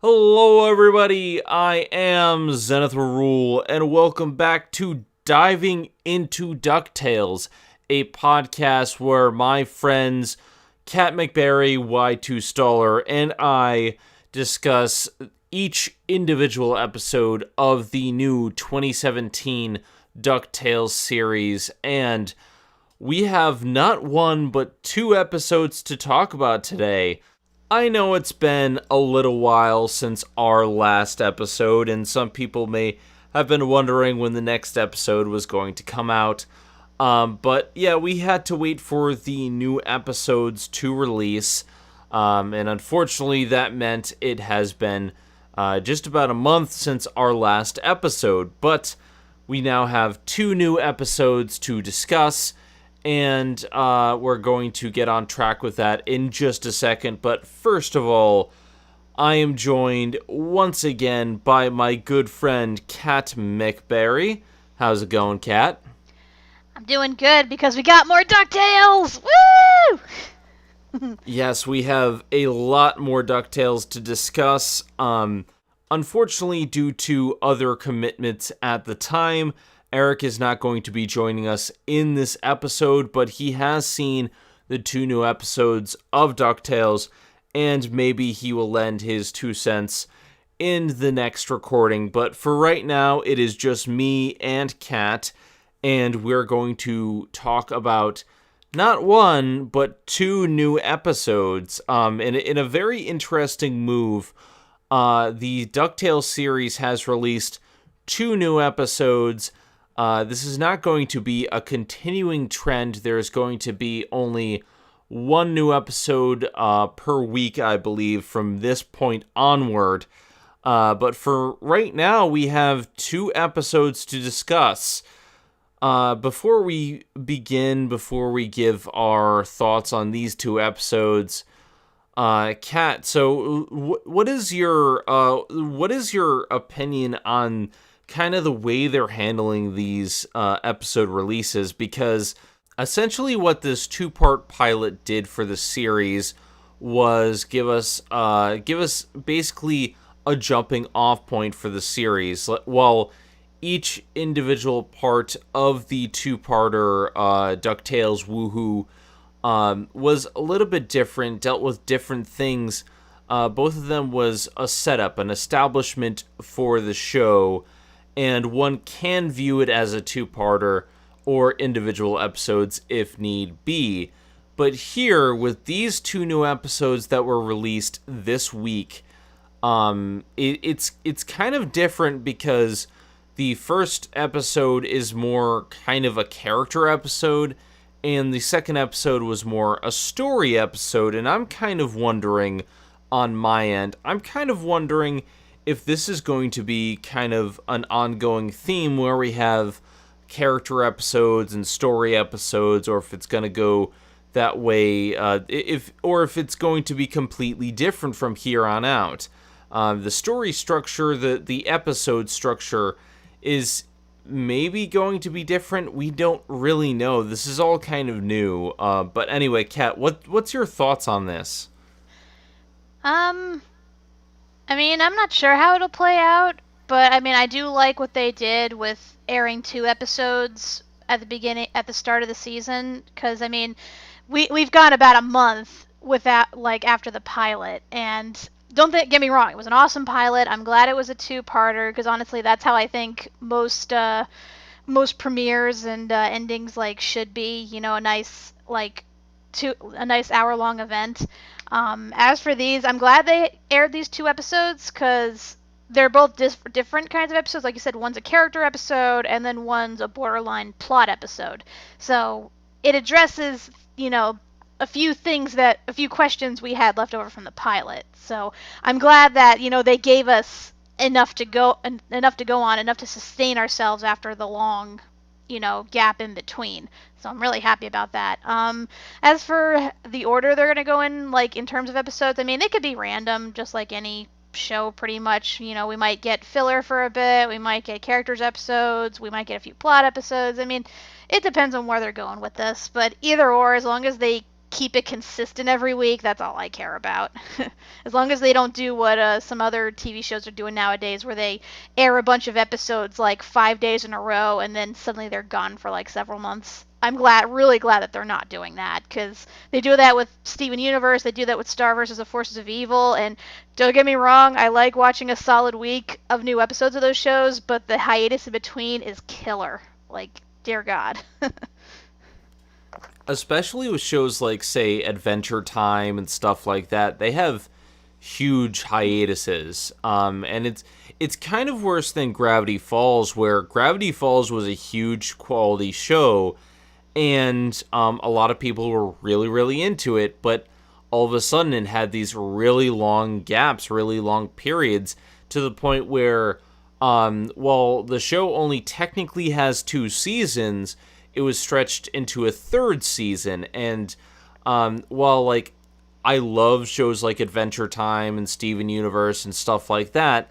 Hello, everybody. I am Zenith Rule, and welcome back to Diving Into DuckTales, a podcast where my friends Kat Macberrie, Y2 Staller, and I discuss each individual episode of the new 2017 DuckTales series. And we have not one but two episodes to talk about today. I know it's been a little while since our last episode, and some people may have been wondering when the next episode was going to come out. But yeah, we had to wait for the new episodes to release, and unfortunately that meant it has been just about a month since our last episode. But we now have two new episodes to discuss, and we're going to get on track with that in just a second. But first of all, I am joined once again by my good friend Kat Macberrie. How's it going, Kat? I'm doing good because we got more DuckTales! Woo! Yes, we have a lot more DuckTales to discuss. Unfortunately, due to other commitments at the time, Eric is not going to be joining us in this episode, but he has seen the two new episodes of DuckTales, and maybe he will lend his 2 cents in the next recording. But for right now, it is just me and Kat, and we're going to talk about not one, but two new episodes. In a very interesting move, the DuckTales series has released two new episodes. This is not going to be a continuing trend. There's going to be only one new episode per week, I believe, from this point onward. But for right now, we have two episodes to discuss. Before we begin, before we give our thoughts on these two episodes, Kat, so what is your opinion on kind of the way they're handling these episode releases? Because essentially what this two-part pilot did for the series was give us basically a jumping off point for the series, while each individual part of the two-parter DuckTales Woohoo was a little bit different, dealt with different things. Both of them was a setup, an establishment for the show, and one can view it as a two-parter or individual episodes if need be. But here, with these two new episodes that were released this week, it's kind of different because the first episode is more kind of a character episode, and the second episode was more a story episode. And I'm kind of wondering, on my end, if this is going to be kind of an ongoing theme where we have character episodes and story episodes, or if it's going to go that way, if it's going to be completely different from here on out. The story structure, the episode structure is maybe going to be different. We don't really know. This is all kind of new. But anyway, Kat, what's your thoughts on this? I mean, I'm not sure how it'll play out, but I mean, I do like what they did with airing two episodes at the start of the season, because I mean, we've got about a month without, like, after the pilot, and get me wrong, it was an awesome pilot. I'm glad it was a two-parter, because honestly, that's how I think most premieres and endings should be. You know, a nice hour-long event. As for these, I'm glad they aired these two episodes, because they're both different kinds of episodes. Like you said, one's a character episode, and then one's a borderline plot episode. So it addresses, a few questions we had left over from the pilot. So I'm glad that, they gave us enough to go on, enough to sustain ourselves after the long, gap in between. So I'm really happy about that. As for the order they're going to go in terms of episodes, I mean, they could be random, just like any show pretty much. We might get filler for a bit, we might get characters episodes, we might get a few plot episodes. I mean, it depends on where they're going with this, but either or, as long as they keep it consistent every week, that's all I care about. As long as they don't do what some other TV shows are doing nowadays, where they air a bunch of episodes like 5 days in a row and then suddenly they're gone for like several months. I'm really glad that they're not doing that, because they do that with Steven Universe, they do that with Star vs. the Forces of Evil, and don't get me wrong, I like watching a solid week of new episodes of those shows, but the hiatus in between is killer. Like, dear God. Especially with shows like, say, Adventure Time and stuff like that, they have huge hiatuses. And it's kind of worse than Gravity Falls, where Gravity Falls was a huge quality show, and a lot of people were really, really into it, but all of a sudden it had these really long gaps, really long periods, to the point where, while the show only technically has 2 seasons, it was stretched into a 3rd season. And while, like, I love shows like Adventure Time and Steven Universe and stuff like that,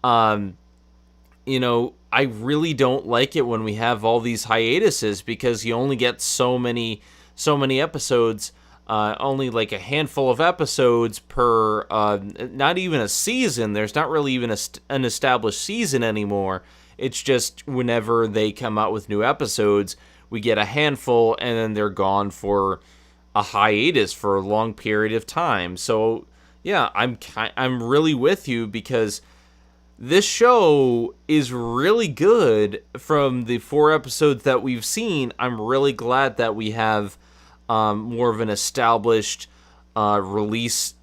you know, I really don't like it when we have all these hiatuses, because you only get so many episodes, only like a handful of episodes per, not even a season. There's not really even an established season anymore. It's just whenever they come out with new episodes, we get a handful, and then they're gone for a hiatus for a long period of time. So yeah, I'm really with you, because this show is really good. From the 4 episodes that we've seen, I'm really glad that we have more of an established release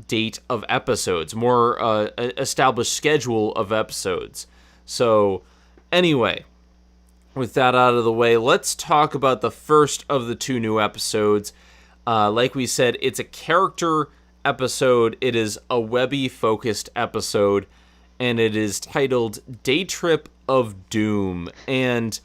date of episodes, more established schedule of episodes. So anyway, with that out of the way, let's talk about the first of the 2 new episodes. Like we said, it's a character episode. It is a Webby-focused episode, and it is titled Daytrip of Doom. And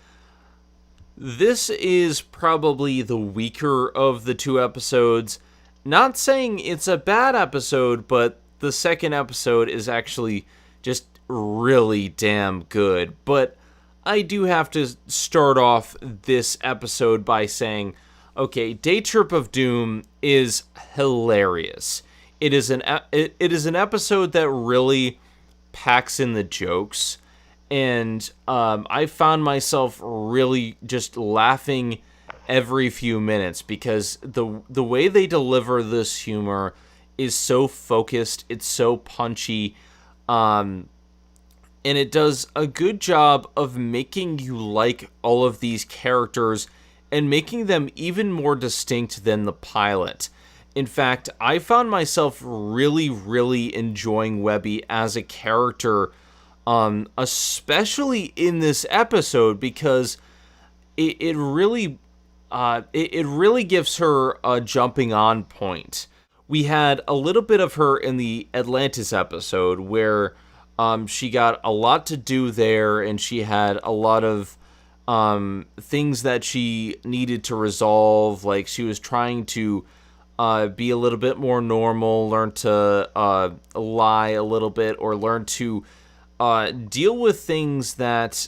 this is probably the weaker of the 2 episodes. Not saying it's a bad episode, but the second episode is actually just really damn good. But I do have to start off this episode by saying, okay, Daytrip of Doom is hilarious. It is an episode that really packs in the jokes, and I found myself really just laughing every few minutes, because the way they deliver this humor is so focused, it's so punchy, and it does a good job of making you like all of these characters and making them even more distinct than the pilot. In fact, I found myself really, really enjoying Webby as a character, especially in this episode, because it really gives her a jumping on point. We had a little bit of her in the Atlantis episode, where she got a lot to do there, and she had a lot of things that she needed to resolve. Like, she was trying to be a little bit more normal, learn to lie a little bit, or learn to deal with things that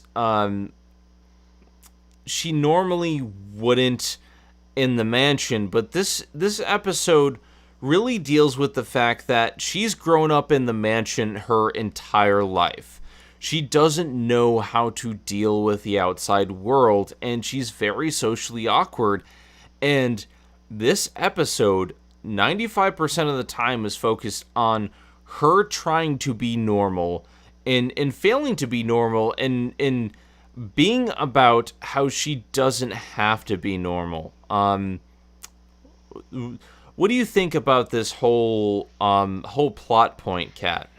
she normally wouldn't in the mansion. But this episode really deals with the fact that she's grown up in the mansion her entire life. She doesn't know how to deal with the outside world, and she's very socially awkward. And this episode, 95% of the time, is focused on her trying to be normal, and failing to be normal, and being about how she doesn't have to be normal. What do you think about this whole plot point, Kat?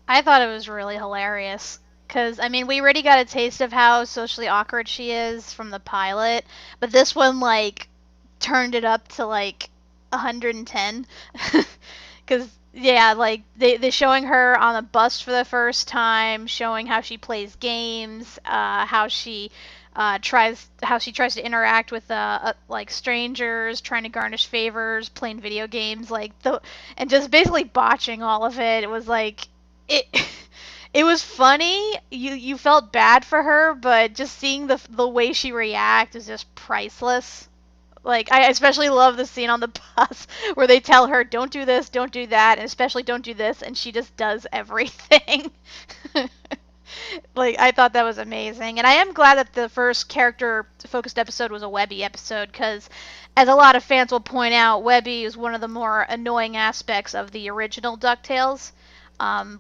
I thought it was really hilarious. Because, I mean, we already got a taste of how socially awkward she is from the pilot, but this one, like, turned it up to, like, 110. Because, yeah, like, they're showing her on a bus for the first time, showing how she plays games, how she tries to interact with like strangers, trying to garnish favors, playing video games, and just basically botching all of it. It was like it. It was funny. You felt bad for her, but just seeing the way she reacts is just priceless. Like, I especially love the scene on the bus where they tell her, don't do this, don't do that, and especially don't do this, and she just does everything. Like, I thought that was amazing. And I am glad that the first character-focused episode was a Webby episode, because, as a lot of fans will point out, Webby is one of the more annoying aspects of the original DuckTales,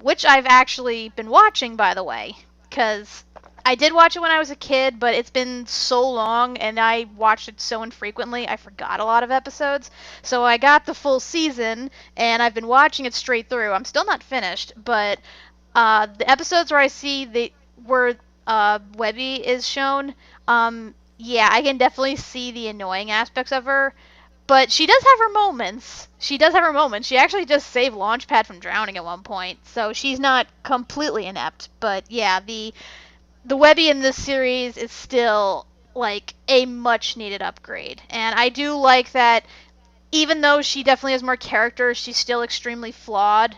which I've actually been watching, by the way, because I did watch it when I was a kid, but it's been so long, and I watched it so infrequently, I forgot a lot of episodes. So I got the full season, and I've been watching it straight through. I'm still not finished, but the episodes where I see where Webby is shown, yeah, I can definitely see the annoying aspects of her. But she does have her moments. She does have her moments. She actually just saved Launchpad from drowning at one point, so she's not completely inept. But yeah, the Webby in this series is still like a much needed upgrade, and I do like that. Even though she definitely has more character, she's still extremely flawed,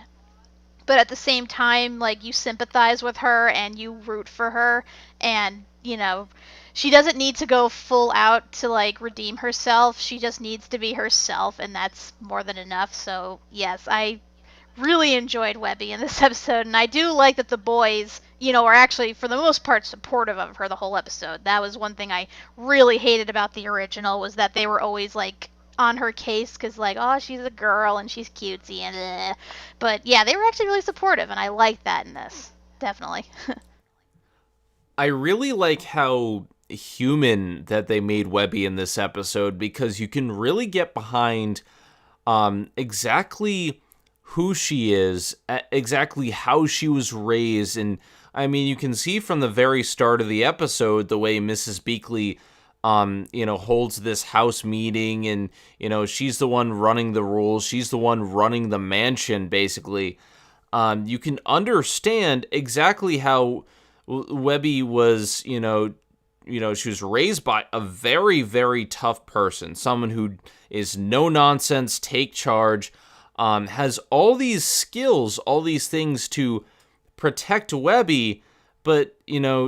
but at the same time, like, you sympathize with her and you root for her, and she doesn't need to go full out to like redeem herself. She just needs to be herself, and that's more than enough. So yes, I really enjoyed Webby in this episode, and I do like that the boys, are actually for the most part supportive of her the whole episode. That was one thing I really hated about the original, was that they were always like on her case, because like, oh, she's a girl and she's cutesy and but yeah, they were actually really supportive, and I liked that in this, definitely. I really like how human that they made Webby in this episode, because you can really get behind exactly who she is, exactly how she was raised. And I mean, you can see from the very start of the episode the way Mrs. Beakley holds this house meeting, and she's the one running the rules, she's the one running the mansion, basically. You can understand exactly how Webby was, she was raised by a very, very tough person, someone who is no nonsense, take charge, has all these skills, all these things to protect Webby, but,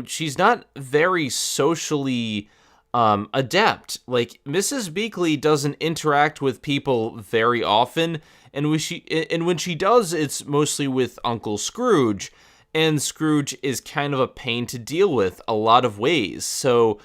she's not very socially adept. Like, Mrs. Beakley doesn't interact with people very often, and when she does, it's mostly with Uncle Scrooge. And Scrooge is kind of a pain to deal with a lot of ways. So,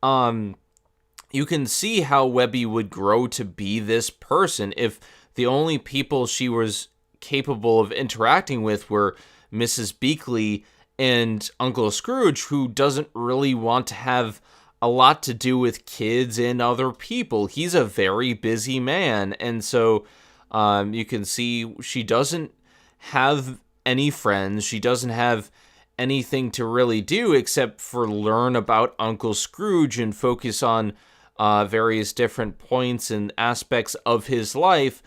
you can see how Webby would grow to be this person if the only people she was capable of interacting with were Mrs. Beakley and Uncle Scrooge, who doesn't really want to have a lot to do with kids and other people. He's a very busy man. And so, you can see she doesn't have any friends. She doesn't have anything to really do except for learn about Uncle Scrooge and focus on various different points and aspects of his life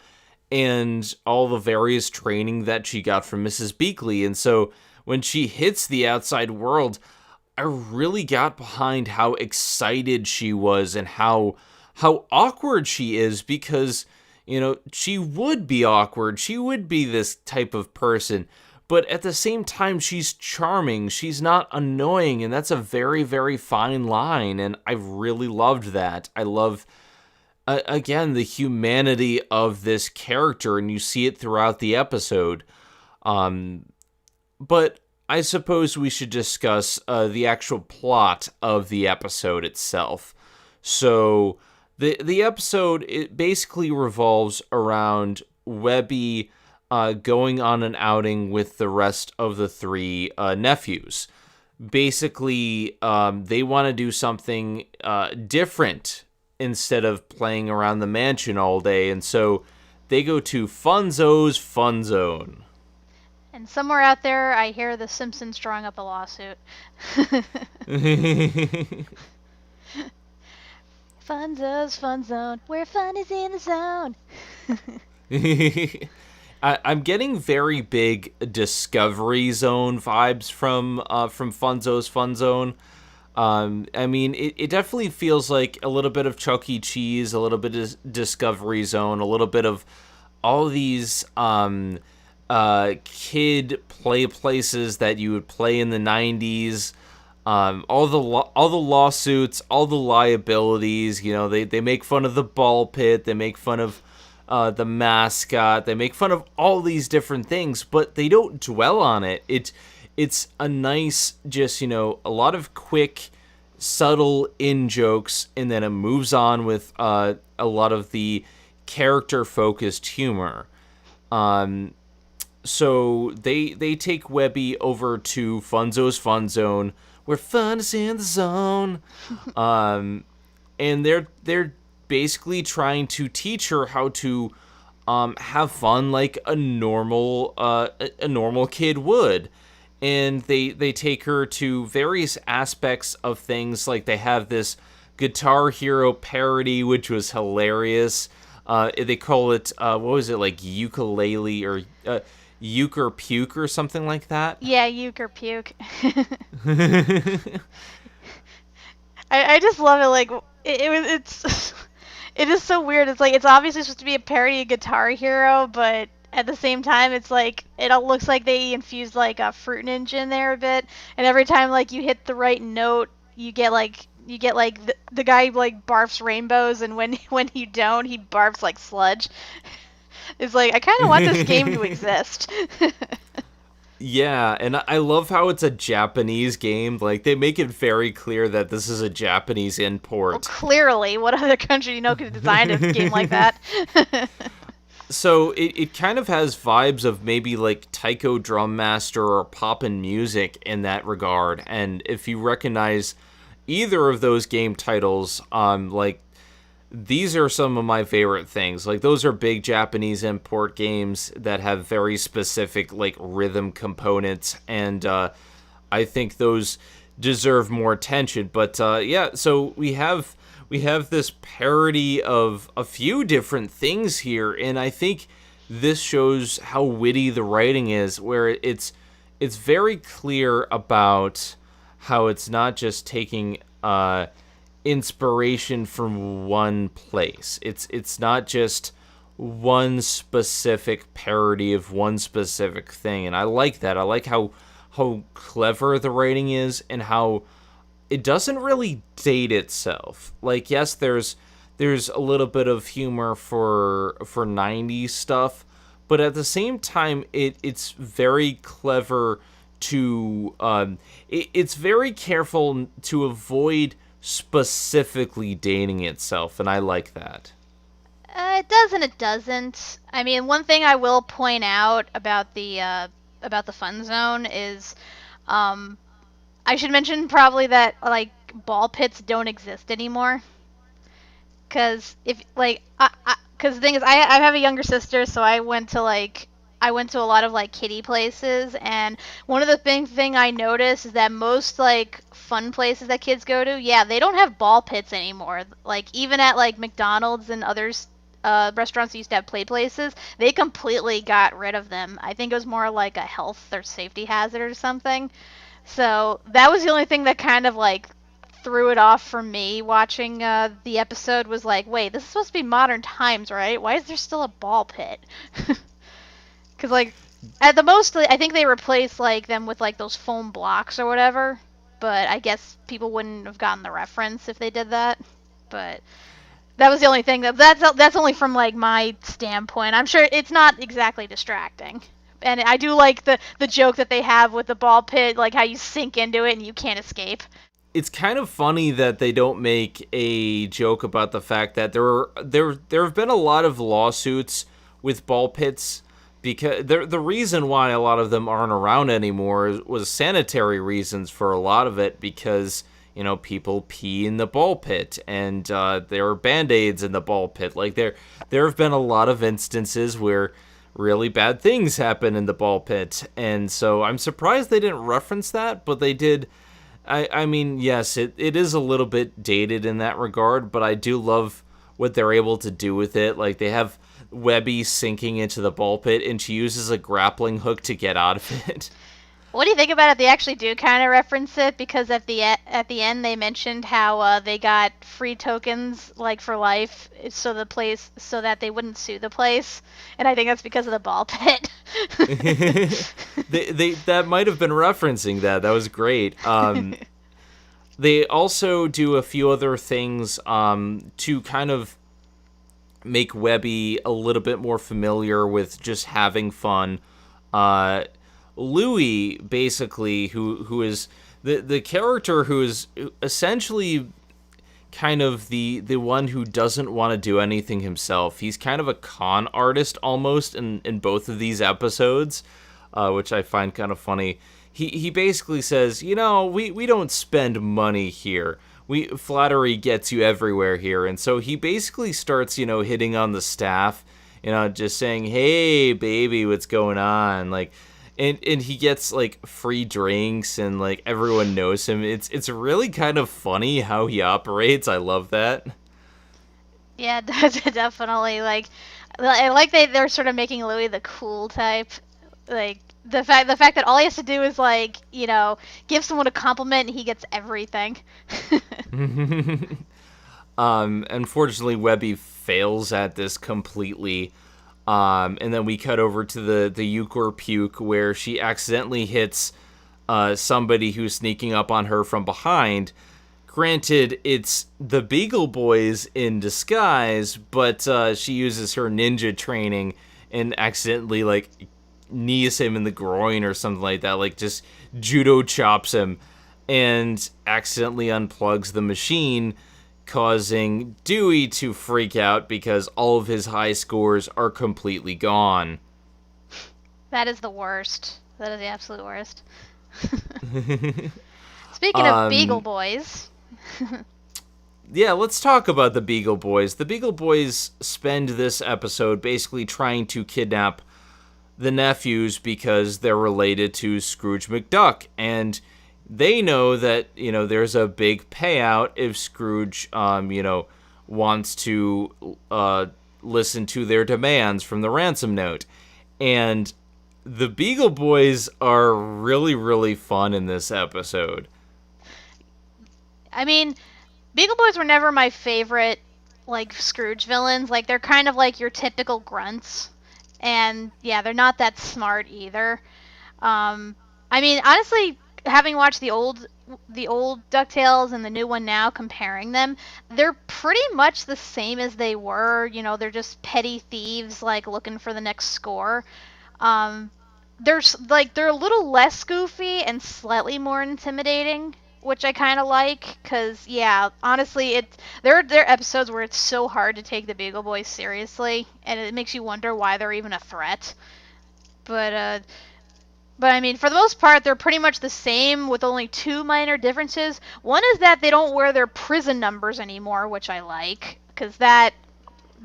and all the various training that she got from Mrs. Beakley. And so when she hits the outside world, I really got behind how excited she was and how awkward she is, because she would be awkward. She would be this type of person. But at the same time, she's charming. She's not annoying. And that's a very, very fine line. And I really loved that. I love, again, the humanity of this character. And you see it throughout the episode. But I suppose we should discuss the actual plot of the episode itself. So the episode, it basically revolves around Webby going on an outing with the rest of the three nephews. Basically, they want to do something different instead of playing around the mansion all day, and so they go to Funzo's Fun Zone. And somewhere out there, I hear the Simpsons drawing up a lawsuit. Funzo's Fun Zone, where fun is in the zone. I'm getting very big Discovery Zone vibes from Funzo's Fun Zone. I mean, it definitely feels like a little bit of Chuck E. Cheese, a little bit of Discovery Zone, a little bit of all these kid play places that you would play in the 90s. all the lawsuits, all the liabilities. They make fun of the ball pit. They make fun of the mascot. They make fun of all these different things, but they don't dwell on it. It's a nice, just a lot of quick, subtle in jokes, and then it moves on with a lot of the character focused humor. So they take Webby over to Funzo's Fun Zone, where fun is in the zone. And they're basically trying to teach her how to have fun like a normal kid would. And they take her to various aspects of things. Like they have this Guitar Hero parody, which was hilarious. They call it what was it, like ukulele or uke or puke or something like that? Yeah, uke or puke. I just love it. Like it's it is so weird. It's like it's obviously supposed to be a parody of Guitar Hero, but at the same time, it's like it all looks like they infused like a Fruit Ninja in there a bit. And every time like you hit the right note, you get like the guy like barfs rainbows, and when you don't, he barfs like sludge. It's like I kind of want this game to exist. Yeah, and I love how it's a Japanese game. Like, they make it very clear that this is a Japanese import. Well, clearly, what other country could design a game like that? So it kind of has vibes of maybe like Taiko Drum Master or Poppin' Music in that regard. And if you recognize either of those game titles, like these are some of my favorite things. Like those are big Japanese import games that have very specific like rhythm components, and I think those deserve more attention. But yeah, so we have this parody of a few different things here, and I think this shows how witty the writing is, where it's very clear about how it's not just taking inspiration from one place. It's not just one specific parody of one specific thing, and I like that. I like how clever the writing is, and how it doesn't really date itself. Like, yes, there's a little bit of humor for 90s stuff, but at the same time, it's very clever to it's very careful to avoid specifically dating itself, and I like that. It does and it doesn't. I mean, one thing I will point out about the Fun Zone is, I should mention probably that like ball pits don't exist anymore. Cause if like, cause the thing is, I have a younger sister, so I went to a lot of like kiddie places, and one of the thing I noticed is that most like fun places that kids go to, yeah, they don't have ball pits anymore. Like even at like McDonald's and others restaurants that used to have play places, they completely got rid of them. I think it was more like a health or safety hazard or something. So that was the only thing that kind of like threw it off for me watching the episode, was like, wait, this is supposed to be modern times, right? Why is there still a ball pit? Because, like, at the most, I think they replaced, like, them with, like, those foam blocks or whatever. But I guess people wouldn't have gotten the reference if they did that. But that was the only thing. That's only from, like, my standpoint. I'm sure it's not exactly distracting. And I do like the joke that they have with the ball pit, like how you sink into it and you can't escape. It's kind of funny that they don't make a joke about the fact that there have been a lot of lawsuits with ball pits, because the reason why a lot of them aren't around anymore was sanitary reasons for a lot of it, because people pee in the ball pit, and there are Band-Aids in the ball pit. Like there have been a lot of instances where really bad things happen in the ball pit, and so I'm surprised they didn't reference that, but they did. I mean, yes, it is a little bit dated in that regard, but I do love what they're able to do with it. Like, they have Webby sinking into the ball pit, and she uses a grappling hook to get out of it. What do you think about it? They actually do kind of reference it, because at the end they mentioned how they got free tokens like for life, so that they wouldn't sue the place, and I think that's because of the ball pit. they that might have been referencing that. That was great. They also do a few other things to kind of make Webby a little bit more familiar with just having fun. Louie, basically, who is the character who is essentially kind of the one who doesn't want to do anything himself. He's kind of a con artist almost in both of these episodes, which I find kind of funny. He basically says, we don't spend money here. Flattery gets you everywhere here. And so he basically starts, hitting on the staff, just saying, hey, baby, what's going on? Like, and he gets, like, free drinks and, like, everyone knows him. It's really kind of funny how he operates. I love that. Yeah, definitely. Like, I like they're sort of making Louis the cool type. Like, the fact that all he has to do is, like, give someone a compliment and he gets everything. Unfortunately, Webby fails at this completely. And then we cut over to the Euchre Puke, where she accidentally hits somebody who's sneaking up on her from behind. Granted, it's the Beagle Boys in disguise, but she uses her ninja training and accidentally, like, knees him in the groin or something like that, like just judo chops him and accidentally unplugs the machine, causing Dewey to freak out because all of his high scores are completely gone. That is the worst. That is the absolute worst. Speaking of Beagle Boys. Yeah, let's talk about the Beagle Boys. The Beagle Boys spend this episode basically trying to kidnap the nephews because they're related to Scrooge McDuck, and they know that, there's a big payout if Scrooge, wants to listen to their demands from the ransom note. And the Beagle Boys are really, really fun in this episode. I mean, Beagle Boys were never my favorite, like, Scrooge villains. Like, they're kind of like your typical grunts. And, yeah, they're not that smart either. I mean, honestly, having watched the old DuckTales and the new one now, comparing them, they're pretty much the same as they were. They're just petty thieves, like, looking for the next score. They're a little less goofy and slightly more intimidating, which I kind of like, because, yeah, honestly, there are episodes where it's so hard to take the Beagle Boys seriously, and it makes you wonder why they're even a threat. But I mean, for the most part, they're pretty much the same, with only two minor differences. One is that they don't wear their prison numbers anymore, which I like, because that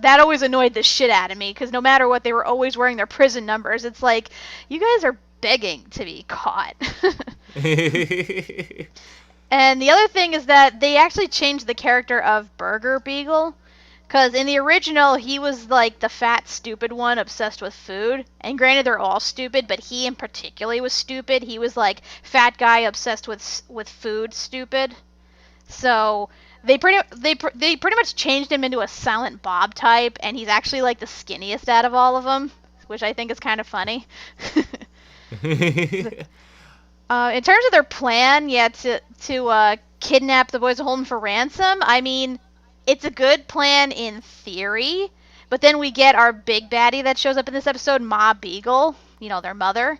always annoyed the shit out of me, because no matter what, they were always wearing their prison numbers. It's like, you guys are begging to be caught. And the other thing is that they actually changed the character of Burger Beagle, because in the original, he was like the fat, stupid one obsessed with food. And granted, they're all stupid, but he in particular was stupid. He was like fat guy obsessed with food, stupid. So they pretty much changed him into a Silent Bob type, and he's actually like the skinniest out of all of them, which I think is kind of funny. In terms of their plan, yeah, to kidnap the boys and hold them for ransom, I mean, it's a good plan in theory, but then we get our big baddie that shows up in this episode, Ma Beagle, their mother,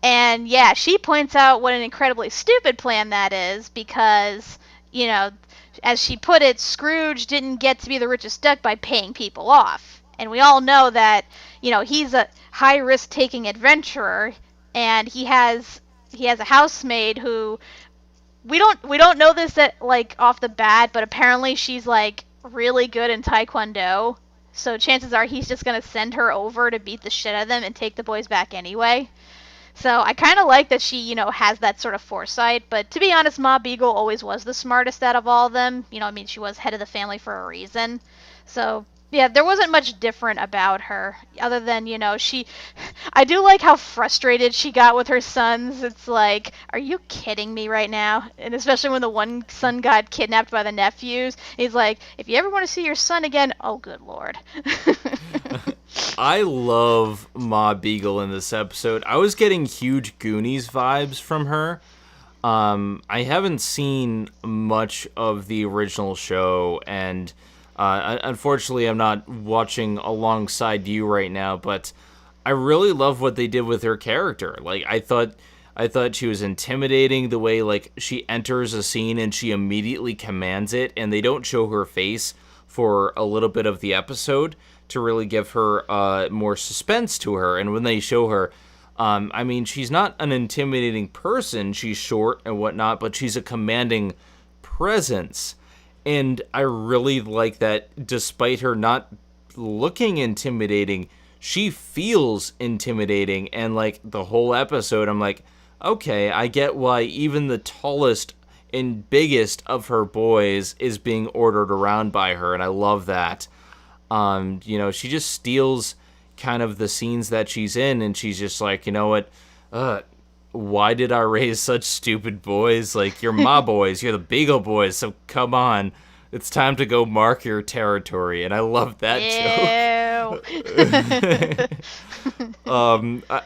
and yeah, she points out what an incredibly stupid plan that is, because, as she put it, Scrooge didn't get to be the richest duck by paying people off, and we all know that, he's a high-risk taking adventurer, and he has a housemaid who we don't know this off the bat, but apparently she's like really good in Taekwondo. So chances are he's just gonna send her over to beat the shit out of them and take the boys back anyway. So I kind of like that she, has that sort of foresight. But to be honest, Ma Beagle always was the smartest out of all of them. She was head of the family for a reason. So yeah, there wasn't much different about her, other than, I do like how frustrated she got with her sons. It's like, are you kidding me right now? And especially when the one son got kidnapped by the nephews, he's like, if you ever want to see your son again, oh, good Lord. I love Ma Beagle in this episode. I was getting huge Goonies vibes from her. I haven't seen much of the original show, and unfortunately, I'm not watching alongside you right now. But I really love what they did with her character. Like, I thought she was intimidating the way like she enters a scene and she immediately commands it, and they don't show her face for a little bit of the episode to really give her more suspense to her. And when they show her, I mean, she's not an intimidating person. She's short and whatnot, but she's a commanding presence. And I really like that despite her not looking intimidating, she feels intimidating. And like the whole episode, I'm like, okay, I get why even the tallest and biggest of her boys is being ordered around by her. And I love that. She just steals kind of the scenes that she's in, and she's just like, you know what, why did I raise such stupid boys? Like, you're my boys, you're the Beagle Boys, so come on, it's time to go mark your territory. And I love that joke.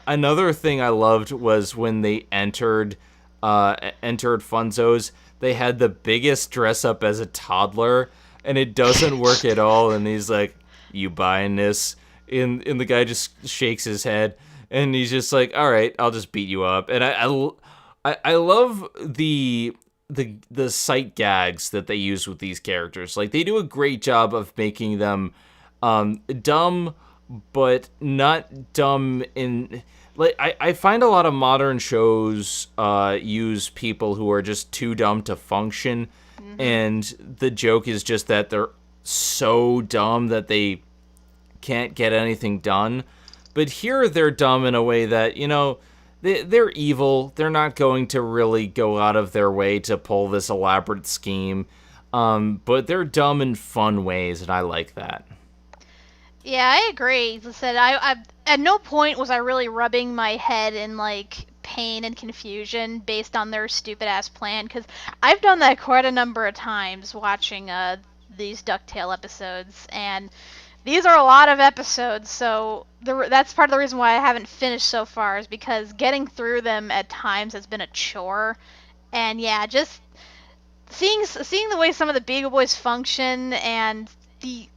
Another thing I loved was when they entered Funzo's, they had the biggest dress up as a toddler, and it doesn't work at all, and he's like, you buying this? And the guy just shakes his head, and he's just like, all right, I'll just beat you up. And I love the sight gags that they use with these characters. Like, they do a great job of making them dumb, but not dumb in... Like, I find a lot of modern shows use people who are just too dumb to function, and the joke is just that they're so dumb that they can't get anything done. But here they're dumb in a way that, they're evil. They're not going to really go out of their way to pull this elaborate scheme, but they're dumb in fun ways, and I like that. Yeah, I agree. As I said, I at no point was I really rubbing my head in like pain and confusion based on their stupid ass plan, because I've done that quite a number of times watching these DuckTale episodes, and these are a lot of episodes, so that's part of the reason why I haven't finished so far, is because getting through them at times has been a chore. And yeah, just seeing the way some of the Beagle Boys function and the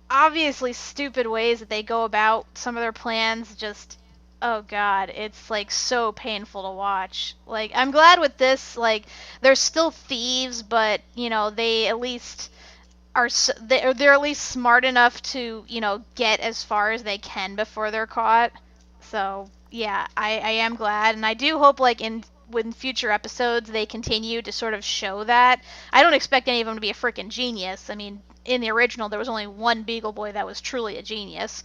obviously stupid ways that they go about some of their plans, just, oh god, it's like so painful to watch. Like, I'm glad with this, like, they're still thieves, but they at least they're at least smart enough to get as far as they can before they're caught. So yeah, I am glad, and I do hope like in future episodes they continue to sort of show that. I don't expect any of them to be a freaking genius. I mean, in the original there was only one Beagle Boy that was truly a genius,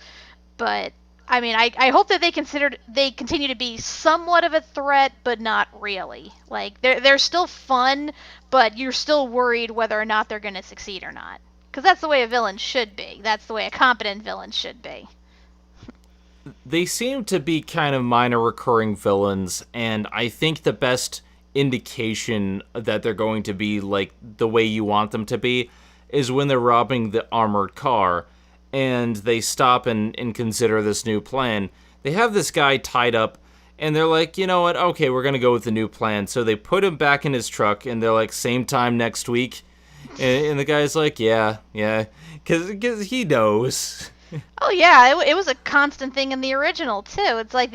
but I mean, I hope that they continue to be somewhat of a threat, but not really. Like, they're still fun, but you're still worried whether or not they're going to succeed or not. Because that's the way a villain should be. That's the way a competent villain should be. They seem to be kind of minor recurring villains, and I think the best indication that they're going to be like the way you want them to be is when they're robbing the armored car, and they stop and consider this new plan. They have this guy tied up, and they're like, you know what, okay, we're going to go with the new plan. So they put him back in his truck, and they're like, same time next week. And the guy's like, yeah, because he knows. Oh yeah, it was a constant thing in the original too. It's like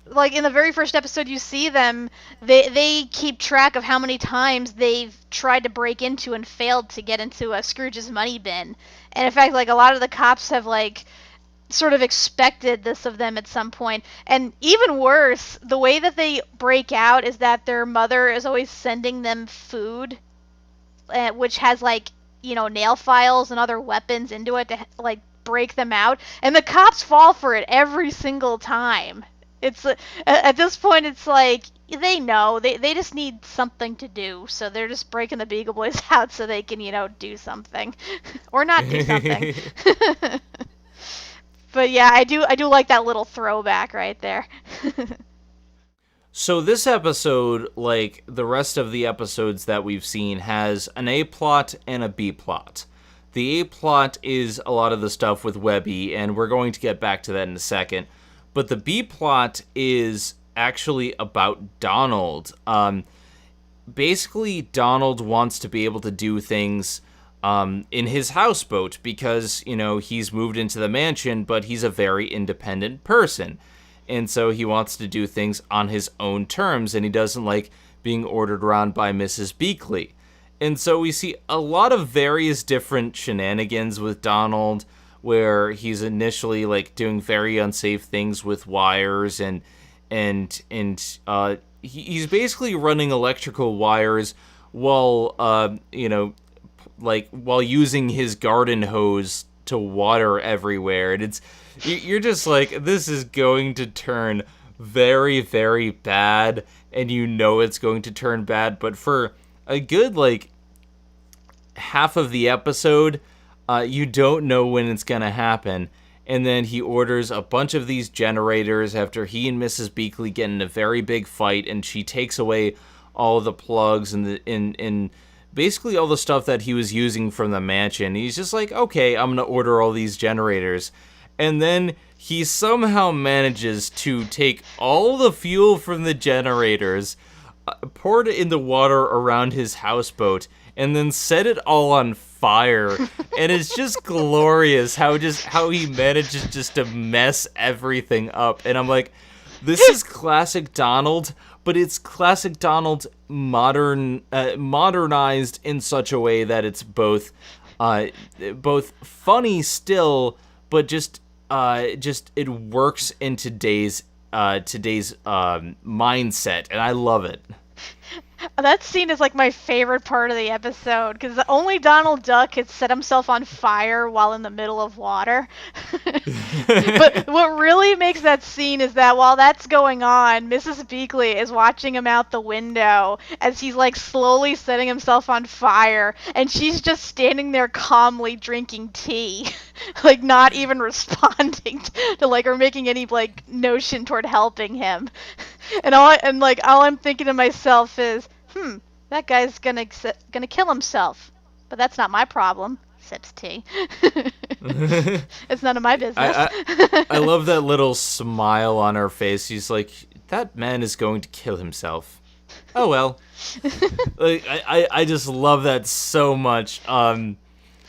like in the very first episode you see them, they keep track of how many times they've tried to break into and failed to get into Scrooge's money bin. And in fact, like, a lot of the cops have like sort of expected this of them at some point. And even worse, the way that they break out is that their mother is always sending them food, which has like, nail files and other weapons into it to like break them out, and the cops fall for it every single time. It's at this point it's like they know they just need something to do, so they're just breaking the Beagle Boys out so they can do something or not do something. But yeah, I do like that little throwback right there. So this episode, like the rest of the episodes that we've seen, has an A plot and a B plot. The A plot is a lot of the stuff with Webby, and we're going to get back to that in a second. But the B plot is actually about Donald. Basically, Donald wants to be able to do things in his houseboat because, he's moved into the mansion, but he's a very independent person. And so he wants to do things on his own terms, and he doesn't like being ordered around by Mrs. Beakley. And so we see a lot of various different shenanigans with Donald, where he's initially like doing very unsafe things with wires, and he's basically running electrical wires while while using his garden hose to water everywhere. And you're just like, this is going to turn very, very bad, and it's going to turn bad. But for a good half of the episode, you don't know when it's gonna happen. And then he orders a bunch of these generators after he and Mrs. Beakley get in a very big fight, and she takes away all of the plugs and basically all the stuff that he was using from the mansion. He's just like, okay, I'm gonna order all these generators. And then he somehow manages to take all the fuel from the generators, pour it in the water around his houseboat, and then set it all on fire. And it's just glorious how he manages just to mess everything up. And I'm like, this is classic Donald, but it's classic Donald modernized in such a way that it's both funny still, but just it works in today's mindset, and I love it. That scene is like my favorite part of the episode, because only Donald Duck could set himself on fire while in the middle of water. But what really makes that scene is that while that's going on, Mrs. Beakley is watching him out the window as he's like slowly setting himself on fire, and she's just standing there calmly drinking tea, like not even responding to or making any notion toward helping him. And all I'm thinking to myself is, that guy's gonna kill himself, but that's not my problem. Sips tea. It's none of my business. I love that little smile on her face. She's like, that man is going to kill himself. Oh well. I just love that so much.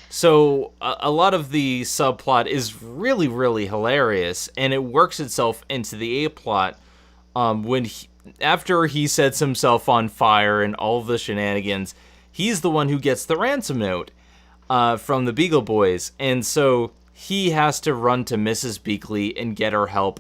So a lot of the subplot is really, really hilarious, and it works itself into the A plot after he sets himself on fire and all the shenanigans. He's the one who gets the ransom note from the Beagle Boys, and so he has to run to Mrs. Beakley and get her help.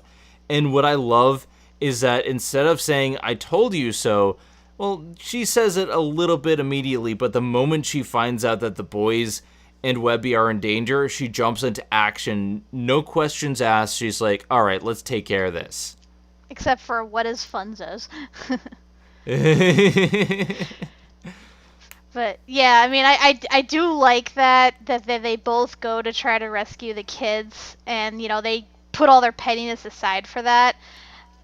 And what I love is that instead of saying, I told you so, well, she says it a little bit immediately, but the moment she finds out that the boys and Webby are in danger, she jumps into action. No questions asked. She's like, all right, let's take care of this. Except for, what is Funzos? But yeah, I mean, I do like that they both go to try to rescue the kids, and they put all their pettiness aside for that.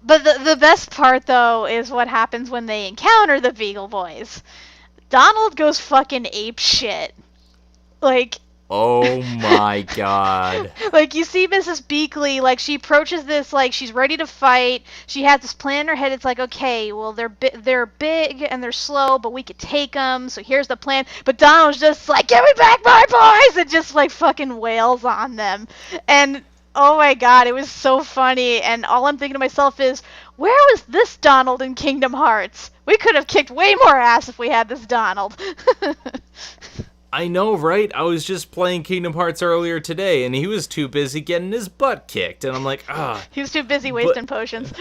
But the best part though is what happens when they encounter the Beagle Boys. Donald goes fucking ape shit. Oh my god. You see Mrs. Beakley, she approaches this, she's ready to fight. She has this plan in her head. It's like, okay, well, they're big and they're slow, but we could take them, so here's the plan. But Donald's just like, give me back my boys! And just, fucking wails on them. And, oh my god, it was so funny. And all I'm thinking to myself is, where was this Donald in Kingdom Hearts? We could have kicked way more ass if we had this Donald. I know, right? I was just playing Kingdom Hearts earlier today, and he was too busy getting his butt kicked. And I'm like, He was too busy wasting potions.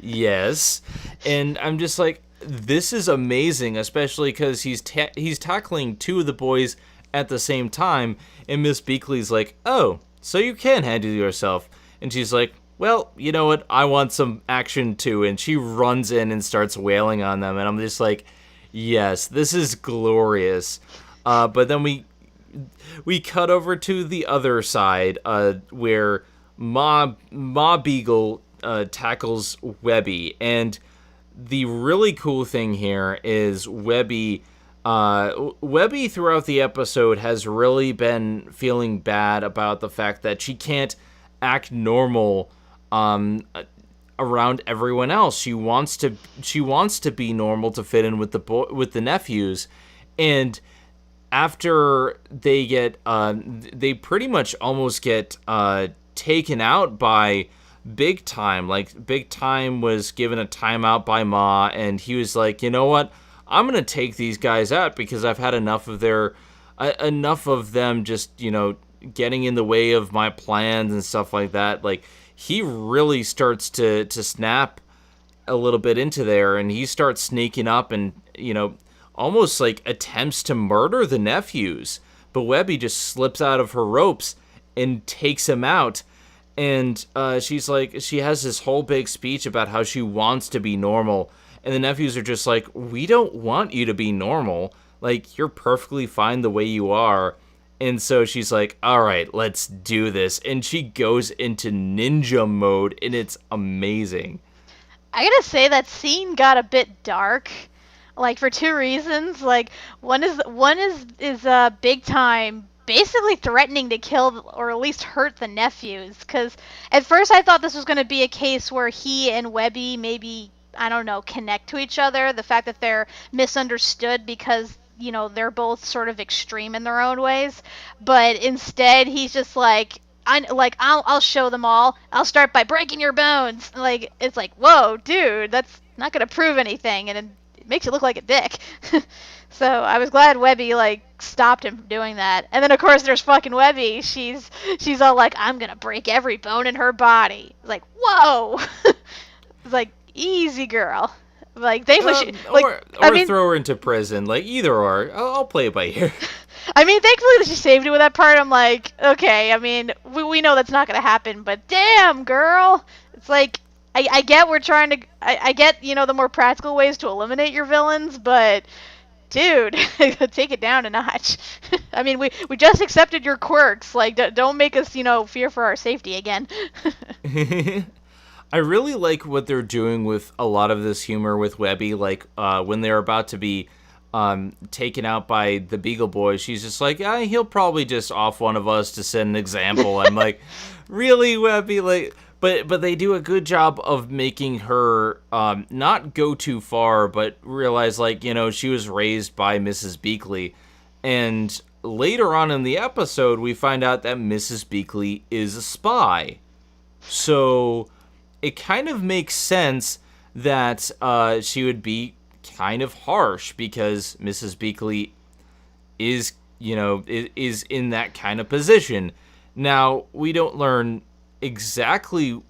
Yes. And I'm just like, this is amazing, especially because he's tackling two of the boys at the same time. And Miss Beakley's like, oh, so you can handle yourself. And she's like, well, you know what? I want some action too. And she runs in and starts wailing on them. And I'm just like, yes, this is glorious. But then we cut over to the other side, where Ma Beagle tackles Webby, and the really cool thing here is Webby throughout the episode has really been feeling bad about the fact that she can't act normal around everyone else. She wants to be normal to fit in with the nephews, and after they get they pretty much almost get taken out by Big Time. Like, Big Time was given a timeout by Ma, and he was like, you know what? I'm gonna take these guys out because I've had enough of them just, getting in the way of my plans and stuff like that. Like, he really starts to snap a little bit into there, and he starts sneaking up and, almost like attempts to murder the nephews. But Webby just slips out of her ropes and takes him out. And she's like, she has this whole big speech about how she wants to be normal. And the nephews are just like, we don't want you to be normal. Like, you're perfectly fine the way you are. And so she's like, all right, let's do this. And she goes into ninja mode, and it's amazing. I gotta say, that scene got a bit dark, like, for two reasons. Like, one is Big Time basically threatening to kill or at least hurt the nephews. Because at first I thought this was going to be a case where he and Webby maybe, I don't know, connect to each other. The fact that they're misunderstood because, they're both sort of extreme in their own ways. But instead, he's just like, I'll show them all. I'll start by breaking your bones. Like, it's like, whoa, dude, that's not going to prove anything. And it makes you look like a dick. So I was glad Webby, stopped him from doing that. And then, of course, there's fucking Webby. She's all like, I'm going to break every bone in her body. It's like, whoa. It's like, easy, girl. Like, thankfully throw her into prison. Like, either or. I'll play it by ear. I mean, thankfully that she saved it with that part. I'm like, okay, I mean, we know that's not going to happen, but damn, girl. It's like, I get we're trying to, I get, the more practical ways to eliminate your villains, but dude, take it down a notch. I mean, we just accepted your quirks. Like, don't make us, fear for our safety again. I really like what they're doing with a lot of this humor with Webby. Like, when they're about to be taken out by the Beagle Boys, she's just like, he'll probably just off one of us to set an example. I'm like, really, Webby? Like, but they do a good job of making her not go too far, but realize, she was raised by Mrs. Beakley. And later on in the episode, we find out that Mrs. Beakley is a spy. So it kind of makes sense that she would be kind of harsh, because Mrs. Beakley is, is in that kind of position. Now, we don't learn exactly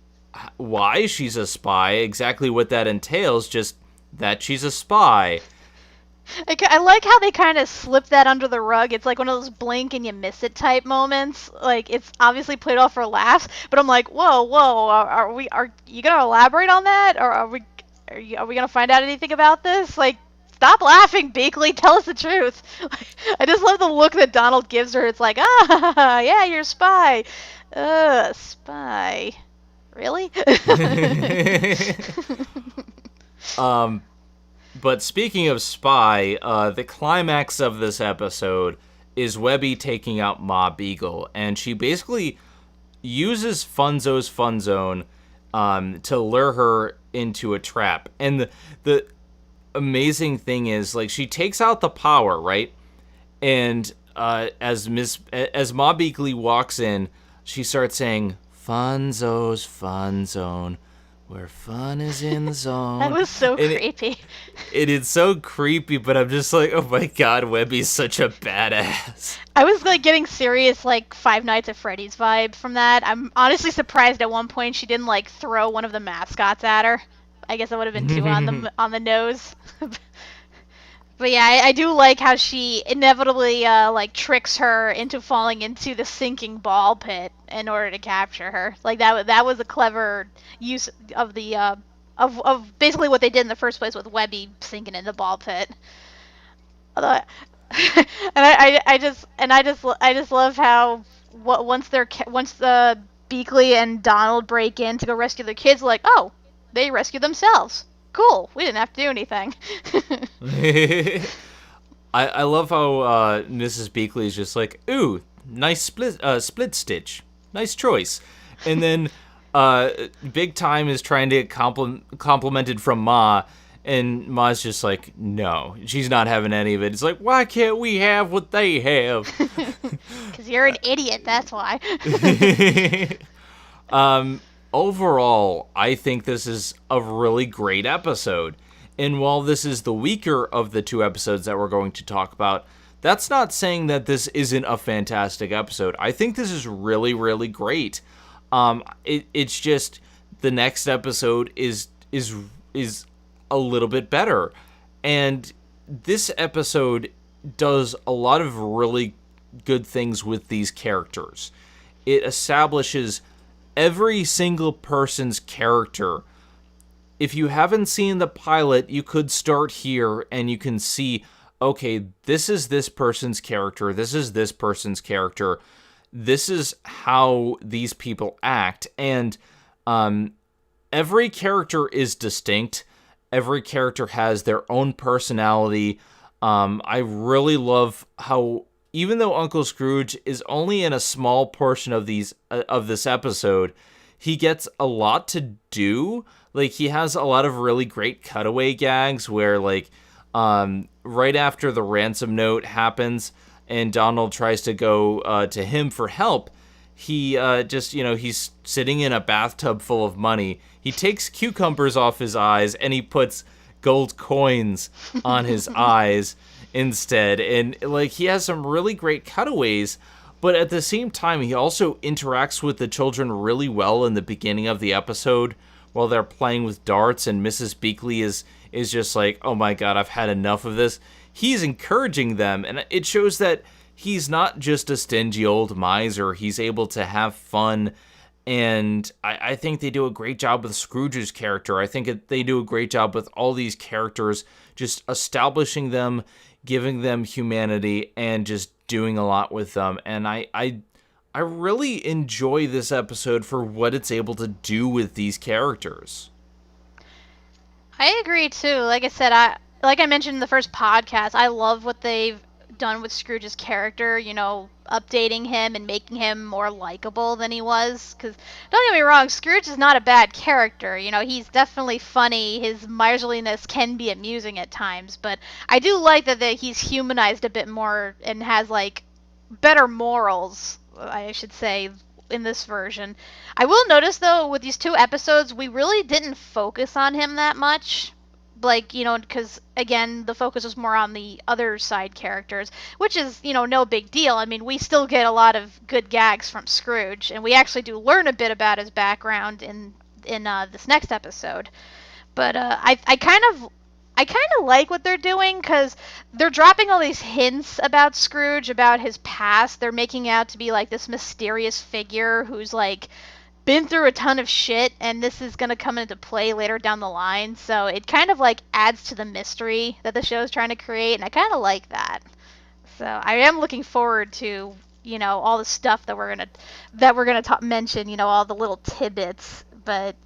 why she's a spy, exactly what that entails, just that she's a spy. I like how they kind of slip that under the rug. It's like one of those blink and you miss it type moments. Like, it's obviously played off for laughs, but I'm like, whoa, are you gonna elaborate on that, or are we gonna find out anything about this? Like, stop laughing, Beakley. Tell us the truth. I just love the look that Donald gives her. It's like, yeah, you're a spy. Spy. Really? But speaking of spy, the climax of this episode is Webby taking out Ma Beagle, and she basically uses Funzo's Fun Zone to lure her into a trap. And the amazing thing is, she takes out the power, right? And as Ma Beakley walks in, she starts saying, Funzo's Fun Zone, where fun is in the zone. That was so creepy. It is so creepy, but I'm just like, oh my god, Webby's such a badass. I was getting serious Five Nights at Freddy's vibe from that. I'm honestly surprised at one point she didn't throw one of the mascots at her. I guess that would have been too on the nose. But yeah, I do like how she inevitably tricks her into falling into the sinking ball pit in order to capture her. That was a clever use of the of basically what they did in the first place with Webby sinking in the ball pit. And I just love how once the Beakley and Donald break in to go rescue their kids, they rescue themselves. Cool. We didn't have to do anything. I love how Mrs. Beakley is just like, ooh, nice split stitch. Nice choice. And then uh, Big Time is trying to get complimented from Ma, and Ma's just like, no, she's not having any of it. It's like, why can't we have what they have? Because you're an idiot, that's why. Overall, I think this is a really great episode. And while this is the weaker of the two episodes that we're going to talk about, that's not saying that this isn't a fantastic episode. I think this is really, really great. It's just the next episode is a little bit better, and this episode does a lot of really good things with these characters. It establishes every single person's character. If you haven't seen the pilot, you could start here and you can see, okay, this is this person's character, this is this person's character, this is how these people act, and every character is distinct. Every character has their own personality. I really love how, even though Uncle Scrooge is only in a small portion of this episode, he gets a lot to do. Like, he has a lot of really great cutaway gags where, like, right after the ransom note happens and Donald tries to go to him for help, he he's sitting in a bathtub full of money. He takes cucumbers off his eyes and he puts gold coins on his eyes instead. And, like, he has some really great cutaways, but at the same time, he also interacts with the children really well in the beginning of the episode while they're playing with darts, and Mrs. Beakley is just like, oh my god, I've had enough of this. He's encouraging them, and it shows that he's not just a stingy old miser. He's able to have fun, and I think they do a great job with Scrooge's character. I think they do a great job with all these characters, just establishing them, giving them humanity, and just doing a lot with them. And I really enjoy this episode for what it's able to do with these characters. I agree too. Like I said, like I mentioned in the first podcast, I love what they've done with Scrooge's character, updating him and making him more likable than he was. Because, don't get me wrong, Scrooge is not a bad character. He's definitely funny. His miserliness can be amusing at times. But I do like that he's humanized a bit more and has, like, better morals, I should say, in this version. I will notice, though, with these two episodes, we really didn't focus on him that much. Like, because, again, the focus was more on the other side characters, which is, no big deal. I mean, we still get a lot of good gags from Scrooge, and we actually do learn a bit about his background in this next episode. But I kind of like what they're doing, because they're dropping all these hints about Scrooge, about his past. They're making out to be, like, this mysterious figure who's, like, been through a ton of shit, and this is going to come into play later down the line. So it kind of, like, adds to the mystery that the show's trying to create, and I kind of like that. So I am looking forward to, all the stuff that we're gonna mention, all the little tidbits. But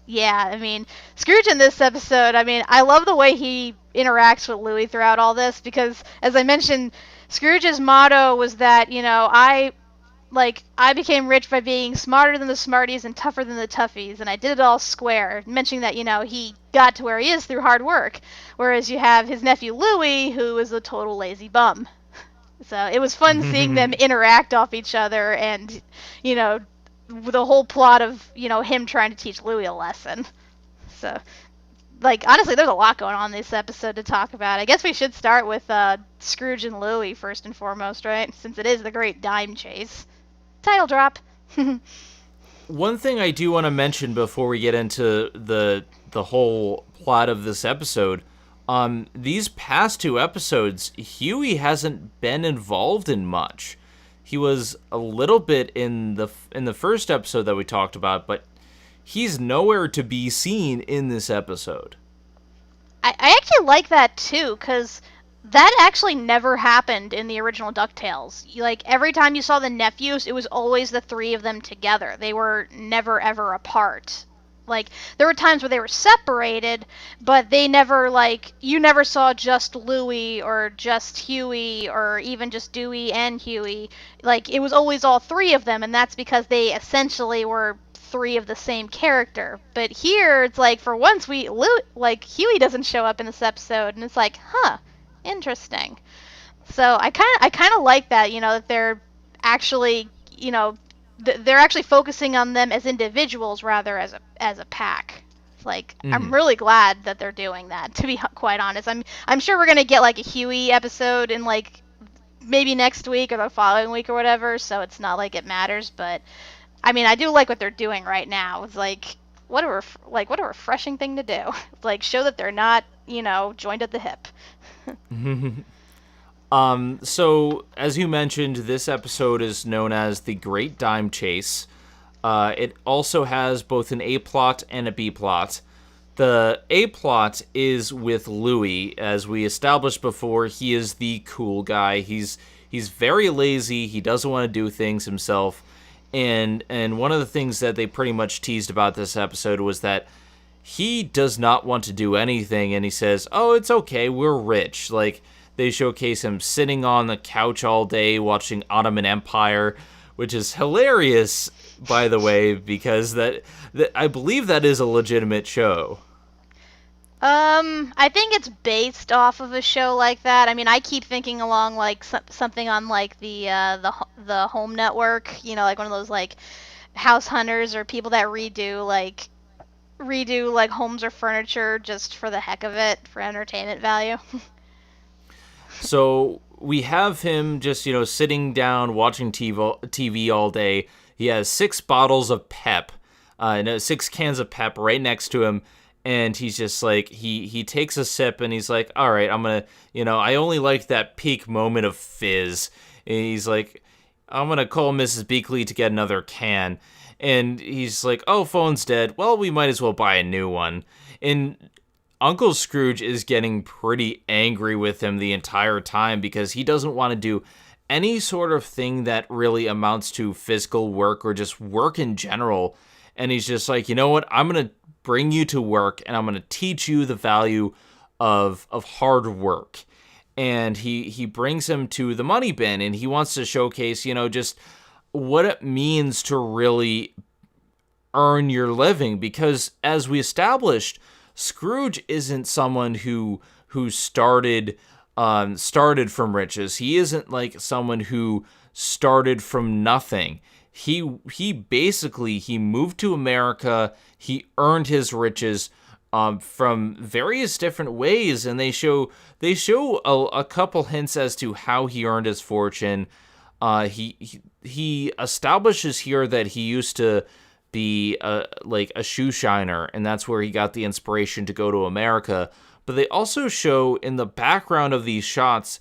yeah, I mean, Scrooge in this episode, I mean, I love the way he interacts with Louie throughout all this, because, as I mentioned, Scrooge's motto was that, I became rich by being smarter than the smarties and tougher than the toughies, and I did it all square, mentioning that, he got to where he is through hard work, whereas you have his nephew Louie, who is a total lazy bum. So it was fun seeing them interact off each other, and, the whole plot of, him trying to teach Louie a lesson. So, like, honestly, there's a lot going on in this episode to talk about. I guess we should start with Scrooge and Louie first and foremost, right? Since it is the great dime chase. Title drop. One thing I do want to mention before we get into the whole plot of this episode, these past two episodes, Huey hasn't been involved in much. He was a little bit in the first episode that we talked about, but he's nowhere to be seen in this episode. I actually like that too, because that actually never happened in the original DuckTales. Like, every time you saw the nephews, it was always the three of them together. They were never, ever apart. Like, there were times where they were separated, but they never, like, you never saw just Louie or just Huey or even just Dewey and Huey. Like, it was always all three of them, and that's because they essentially were three of the same character. But here, it's like, for once, Huey doesn't show up in this episode, and it's like, huh, interesting. So I kind of like that, that they're actually, they're actually focusing on them as individuals rather as a pack. It's like, I'm really glad that they're doing that, to be quite honest. I'm sure we're gonna get like a Huey episode in like maybe next week or the following week or whatever, so it's not like it matters. But I mean, I do like what they're doing right now. It's like, what a refreshing thing to do. Like, show that they're not, joined at the hip. So, as you mentioned, this episode is known as The Great Dime Chase. It also has both an A-plot and a B-plot. The A-plot is with Louie. As we established before, he is the cool guy. He's very lazy. He doesn't want to do things himself. And one of the things that they pretty much teased about this episode was that he does not want to do anything, and he says, "Oh, it's okay, we're rich." Like, they showcase him sitting on the couch all day watching Ottoman Empire, which is hilarious, by the way, because that I believe that is a legitimate show. I think it's based off of a show like that. I mean, I keep thinking along like something on like the Home Network, like one of those like house hunters or people that redo like homes or furniture just for the heck of it, for entertainment value. So we have him just, sitting down watching TV all day. He has 6 bottles of Pep, 6 cans of Pep right next to him. And he's just like, he takes a sip and he's like, all right, I'm going to, I only like that peak moment of fizz. And he's like, I'm going to call Mrs. Beakley to get another can. And he's like, oh, phone's dead. Well, we might as well buy a new one. And Uncle Scrooge is getting pretty angry with him the entire time because he doesn't want to do any sort of thing that really amounts to physical work or just work in general. And he's just like, you know what? I'm going to bring you to work and I'm going to teach you the value of hard work. And he brings him to the money bin and he wants to showcase, just what it means to really earn your living. Because as we established, Scrooge isn't someone who started from riches. He isn't like someone who started from nothing. He basically moved to America. He earned his riches from various different ways, and they show a couple hints as to how he earned his fortune. He establishes here that he used to be like a shoe shiner, and that's where he got the inspiration to go to America. But they also show in the background of these shots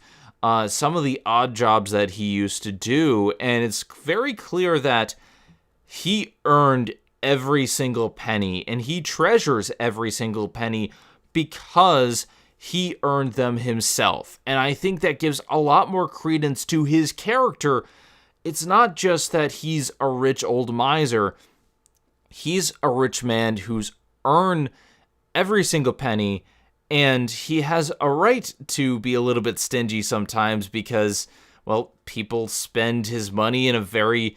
some of the odd jobs that he used to do, and it's very clear that he earned every single penny, and he treasures every single penny because he earned them himself. And I think that gives a lot more credence to his character. It's not just that he's a rich old miser. He's a rich man who's earned every single penny, and he has a right to be a little bit stingy sometimes because, well, people spend his money in a very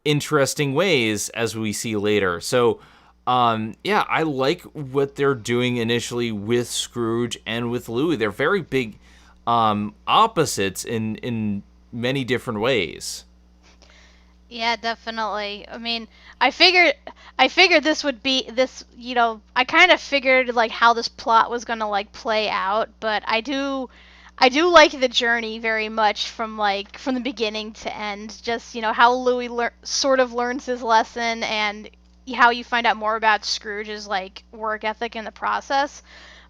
interesting ways, as we see later. So, I like what they're doing initially with Scrooge and with Louie. They're very big opposites in many different ways. Yeah, definitely. I mean, I figured this would be this, I kind of figured like how this plot was going to like play out, but I do like the journey very much from the beginning to end. Just, how Louis sort of learns his lesson and how you find out more about Scrooge's like work ethic in the process.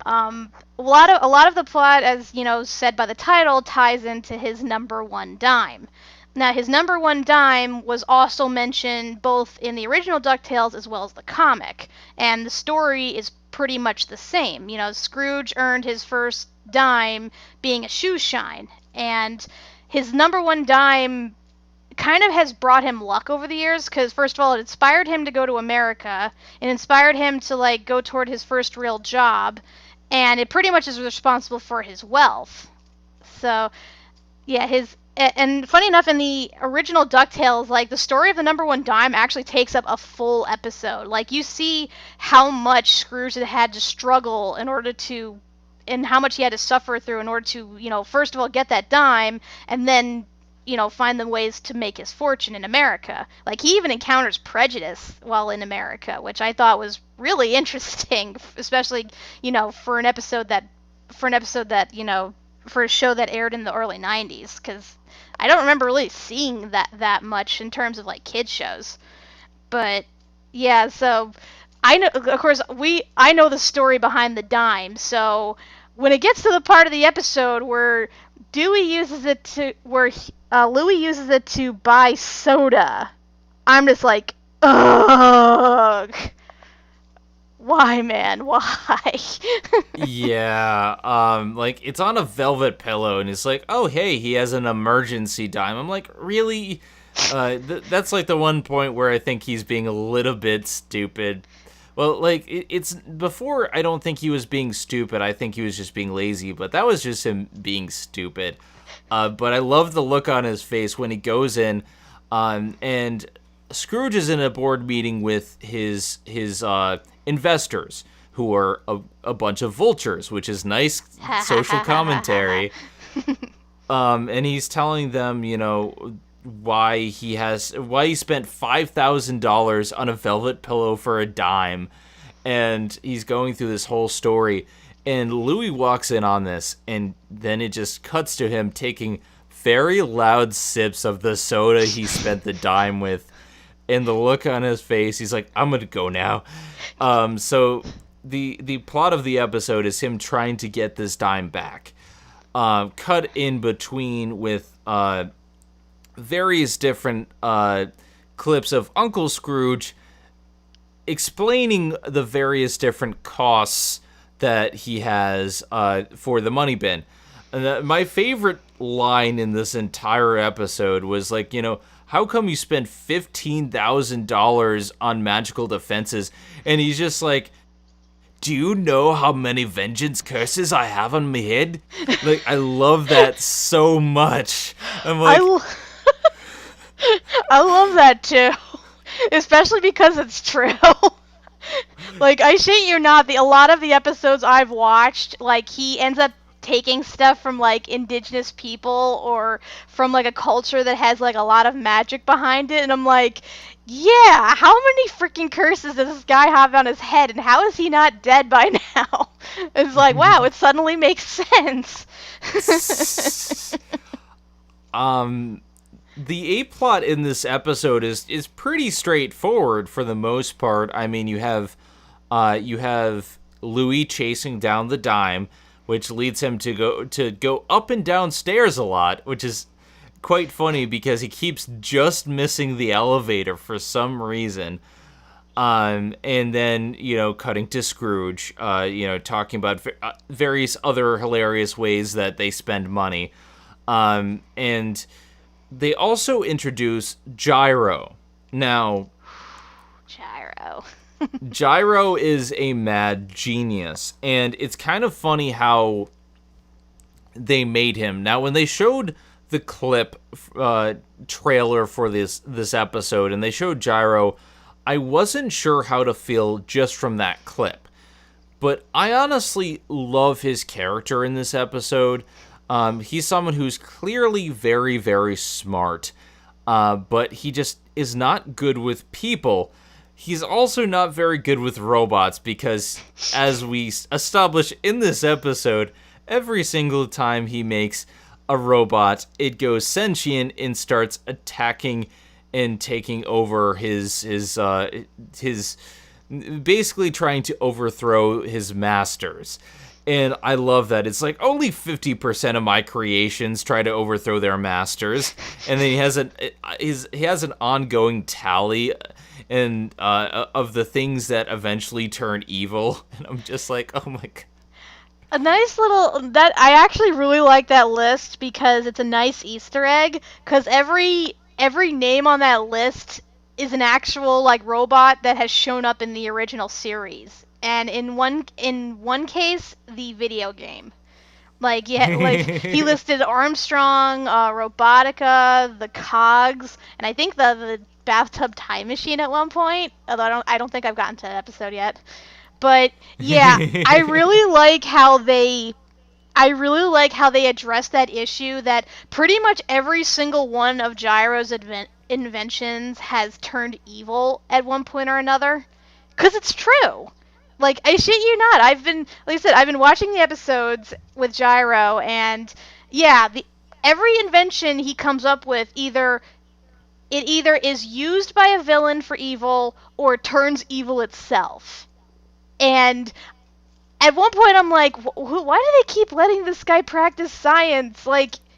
A lot of the plot, as said by the title, ties into his number one dime. Now, his number one dime was also mentioned both in the original DuckTales as well as the comic, and the story is pretty much the same. Scrooge earned his first dime being a shoe shine, and his number one dime kind of has brought him luck over the years, because first of all, it inspired him to go to America, it inspired him to like go toward his first real job, and it pretty much is responsible for his wealth. So, yeah, And funny enough, in the original DuckTales, like, the story of the number one dime actually takes up a full episode. Like, you see how much Scrooge had to struggle in order to, and how much he had to suffer through in order to, first of all, get that dime, and then, find the ways to make his fortune in America. Like, he even encounters prejudice while in America, which I thought was really interesting, especially, for an episode that, for a show that aired in the early 90s, because I don't remember really seeing that much in terms of, like, kids shows. But yeah, so I know, of course, I know the story behind the dime. So when it gets to the part of the episode where Louis uses it to buy soda, I'm just like, ugh. Why, man? Why? Yeah, like, it's on a velvet pillow, and it's like, oh, hey, he has an emergency dime. I'm like, really? That's, like, the one point where I think he's being a little bit stupid. Well, like, it's before I don't think he was being stupid. I think he was just being lazy, but that was just him being stupid. But I love the look on his face when he goes in, and Scrooge is in a board meeting with his investors, who are a bunch of vultures, which is nice social commentary. And he's telling them, why he spent $5,000 on a velvet pillow for a dime, and he's going through this whole story. And Louis walks in on this, and then it just cuts to him taking very loud sips of the soda he spent the dime with. And the look on his face, he's like, I'm gonna go now. So the plot of the episode is him trying to get this dime back. Cut in between with various different clips of Uncle Scrooge explaining the various different costs that he has for the money bin. And my favorite line in this entire episode was like, how come you spend $15,000 on magical defenses? And he's just like, do you know how many vengeance curses I have on my head? Like, I love that so much. I'm like, I love that too, especially because it's true. Like, I shit you not, a lot of the episodes I've watched, like, he ends up taking stuff from, like, indigenous people or from, like, a culture that has, like, a lot of magic behind it, and I'm like, yeah, how many freaking curses does this guy have on his head, and how is he not dead by now? It's like, wow, it suddenly makes sense. The A-plot in this episode is pretty straightforward for the most part. I mean, you have Louis chasing down the dime, which leads him to go up and down stairs a lot, which is quite funny because he keeps just missing the elevator for some reason. And then, cutting to Scrooge, talking about various other hilarious ways that they spend money. And they also introduce Gyro. Now, Gyro is a mad genius, and it's kind of funny how they made him. Now, when they showed the clip trailer for this episode, and they showed Gyro, I wasn't sure how to feel just from that clip. But I honestly love his character in this episode. He's someone who's clearly very, very smart, but he just is not good with people. He's also not very good with robots because, as we establish in this episode, every single time he makes a robot, it goes sentient and starts attacking and taking over his basically trying to overthrow his masters. And I love that. It's like only 50% of my creations try to overthrow their masters, and then he has an ongoing tally and of the things that eventually turn evil. And I'm just like, oh my god. A nice little, that I actually really like that list because it's a nice Easter egg, because every name on that list is an actual, like, robot that has shown up in the original series. And in one case, the video game. Like, yeah, like he listed Armstrong, Robotica, the Cogs, and I think the bathtub time machine at one point. Although I don't think I've gotten to that episode yet. But yeah, I really like how they address that issue that pretty much every single one of Gyro's inventions has turned evil at one point or another. 'Cause it's true. Like, I shit you not. Like I said, I've been watching the episodes with Gyro, and yeah, every invention he comes up with either is used by a villain for evil or turns evil itself. And at one point I'm like, why do they keep letting this guy practice science?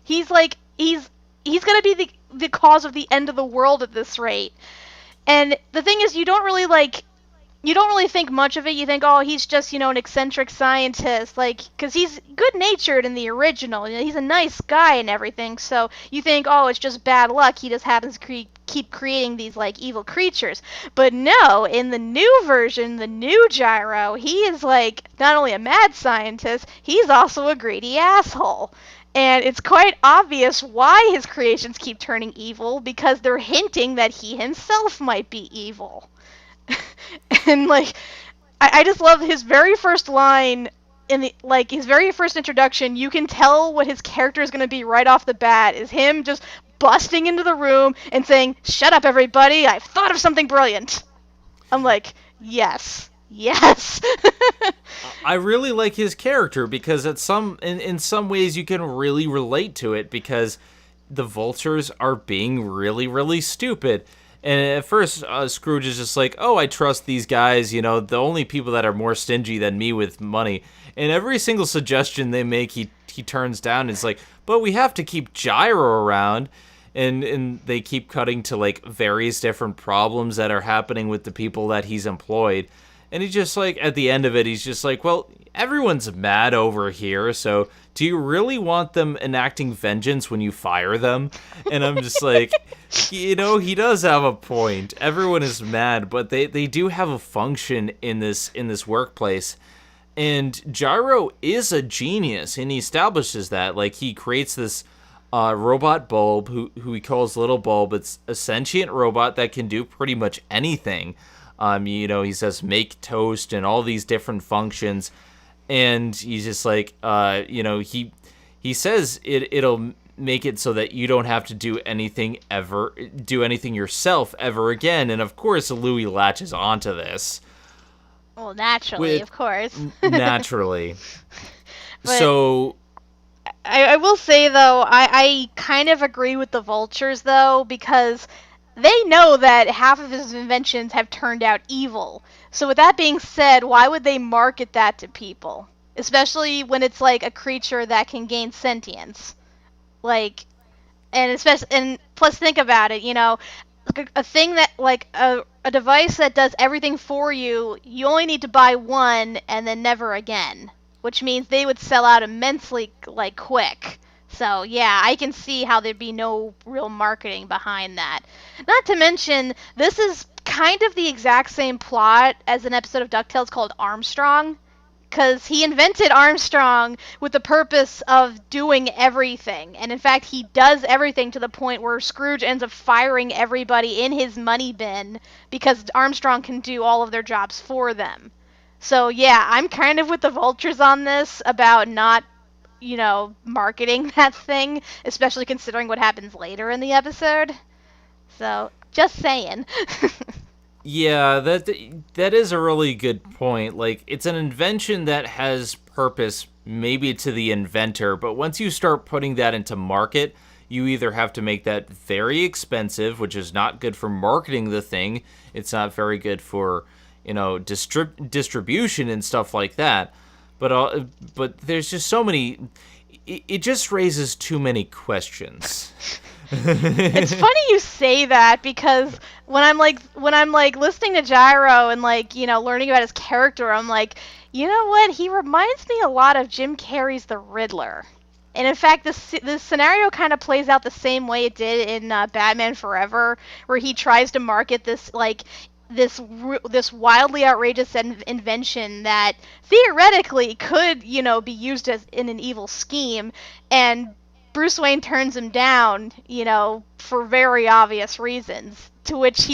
He's gonna be the cause of the end of the world at this rate. And the thing is, you don't really think much of it. You think, oh, he's just, an eccentric scientist, because he's good-natured in the original. He's a nice guy and everything, so you think, oh, it's just bad luck. He just happens to keep creating these, evil creatures. But no, in the new version, the new Gyro, he is, not only a mad scientist, he's also a greedy asshole. And it's quite obvious why his creations keep turning evil, because they're hinting that he himself might be evil. And I just love his very first line in the his very first introduction. You can tell what his character is going to be right off the bat is him just busting into the room and saying, "Shut up, everybody! I've thought of something brilliant." I'm like, yes. I really like his character because in some ways you can really relate to it because the vultures are being really, really stupid. And at first, Scrooge is just like, oh, I trust these guys, the only people that are more stingy than me with money. And every single suggestion they make, he turns down. It's like, but we have to keep Gyro around. And they keep cutting to, various different problems that are happening with the people that he's employed. And he's just at the end of it, he's just like, well, everyone's mad over here, so do you really want them enacting vengeance when you fire them? And I'm just like, he does have a point. Everyone is mad, but they do have a function in this workplace. And Gyro is a genius, and he establishes that. He creates this robot bulb, who he calls Little Bulb. It's a sentient robot that can do pretty much anything. He says make toast and all these different functions, and he's just like, he says it'll make it so that you don't have to do anything yourself ever again. And of course, Louis latches onto this. Well, naturally, of course. Naturally. So, I will say though, I kind of agree with the vultures though, because they know that half of his inventions have turned out evil. So with that being said, why would they market that to people? Especially when it's a creature that can gain sentience. And plus think about it, a thing that, a device that does everything for you, you only need to buy one and then never again. Which means they would sell out immensely, quick. So, yeah, I can see how there'd be no real marketing behind that. Not to mention, this is kind of the exact same plot as an episode of DuckTales called Armstrong. Because he invented Armstrong with the purpose of doing everything. And in fact, he does everything to the point where Scrooge ends up firing everybody in his money bin because Armstrong can do all of their jobs for them. So, yeah, I'm kind of with the vultures on this about not marketing that thing, especially considering what happens later in the episode. So, just saying. Yeah, that is a really good point. It's an invention that has purpose, maybe to the inventor, but once you start putting that into market, you either have to make that very expensive, which is not good for marketing the thing. It's not very good for, distribution and stuff like that. But there's just so many. It just raises too many questions. It's funny you say that because when I'm listening to Gyro and learning about his character, I'm like, you know what? He reminds me a lot of Jim Carrey's The Riddler. And in fact, this scenario kind of plays out the same way it did in Batman Forever, where he tries to market this this wildly outrageous invention that theoretically could, be used as in an evil scheme, and Bruce Wayne turns him down, for very obvious reasons. To which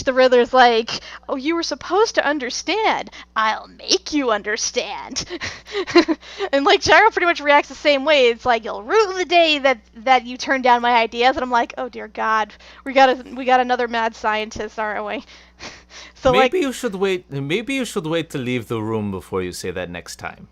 the Riddler's like, "Oh, you were supposed to understand. I'll make you understand." And like Gyro pretty much reacts the same way. It's like, "You'll rue the day that you turned down my ideas." And I'm like, "Oh dear God, we got another mad scientist, aren't we?" So maybe you should wait. Maybe you should wait to leave the room before you say that next time.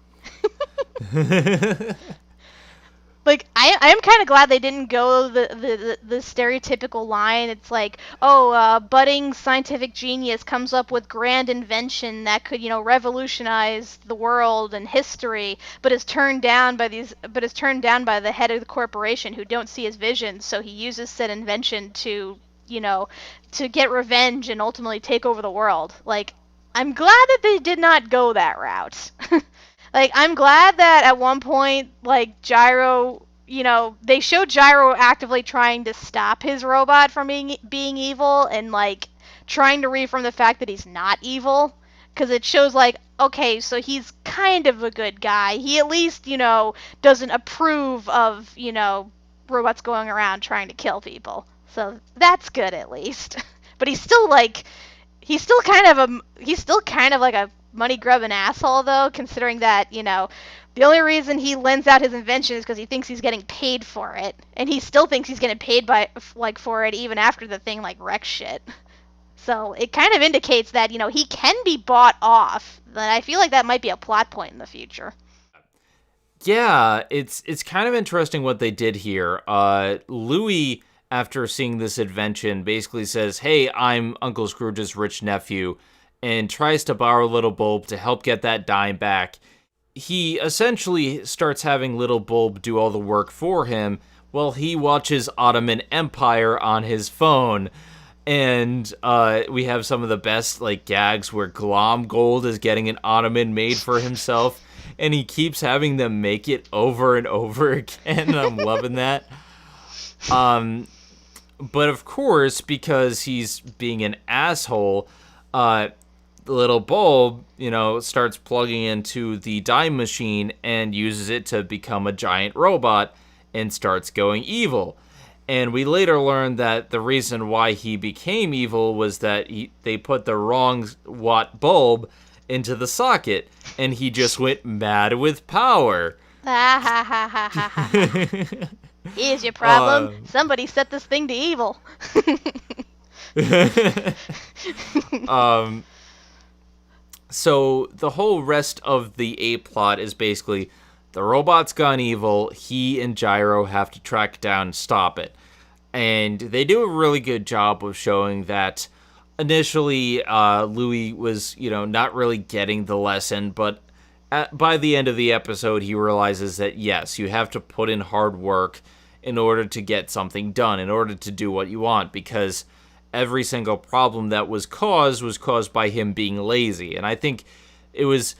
Like, I'm kind of glad they didn't go the stereotypical line. It's like, oh, budding scientific genius comes up with grand invention that could, revolutionize the world and history, but is turned down by the head of the corporation who don't see his vision. So he uses said invention to, to get revenge and ultimately take over the world. Like, I'm glad that they did not go that route. Like, I'm glad that at one point, like, Gyro, they showed Gyro actively trying to stop his robot from being evil and, like, trying to read from the fact that he's not evil. Because it shows, like, okay, so he's kind of a good guy. He at least, doesn't approve of, robots going around trying to kill people. So that's good, at least. But he's still, like, he's still kind of like a money grubbing asshole, though, considering that, the only reason he lends out his invention is because he thinks he's getting paid for it, and he still thinks he's getting paid for it even after the thing wrecks shit. So it kind of indicates that, he can be bought off. But I feel like that might be a plot point in the future. Yeah, it's kind of interesting what they did here. Louis, after seeing this invention, basically says, "Hey, I'm Uncle Scrooge's rich nephew," and tries to borrow Little Bulb to help get that dime back. He essentially starts having Little Bulb do all the work for him while he watches Ottoman Empire on his phone. And we have some of the best gags where Glom Gold is getting an Ottoman made for himself, and he keeps having them make it over and over again, and I'm loving that. But of course, because he's being an asshole, Little Bulb, starts plugging into the dime machine and uses it to become a giant robot and starts going evil. And we later learn that the reason why he became evil was that they put the wrong watt bulb into the socket, and he just went mad with power. Here's your problem. Somebody set this thing to evil. So the whole rest of the A-plot is basically the robot's gone evil, he and Gyro have to track it down and stop it. And they do a really good job of showing that initially Louis was, not really getting the lesson, but by the end of the episode he realizes that yes, you have to put in hard work in order to get something done, in order to do what you want, because every single problem that was caused by him being lazy. And I think it was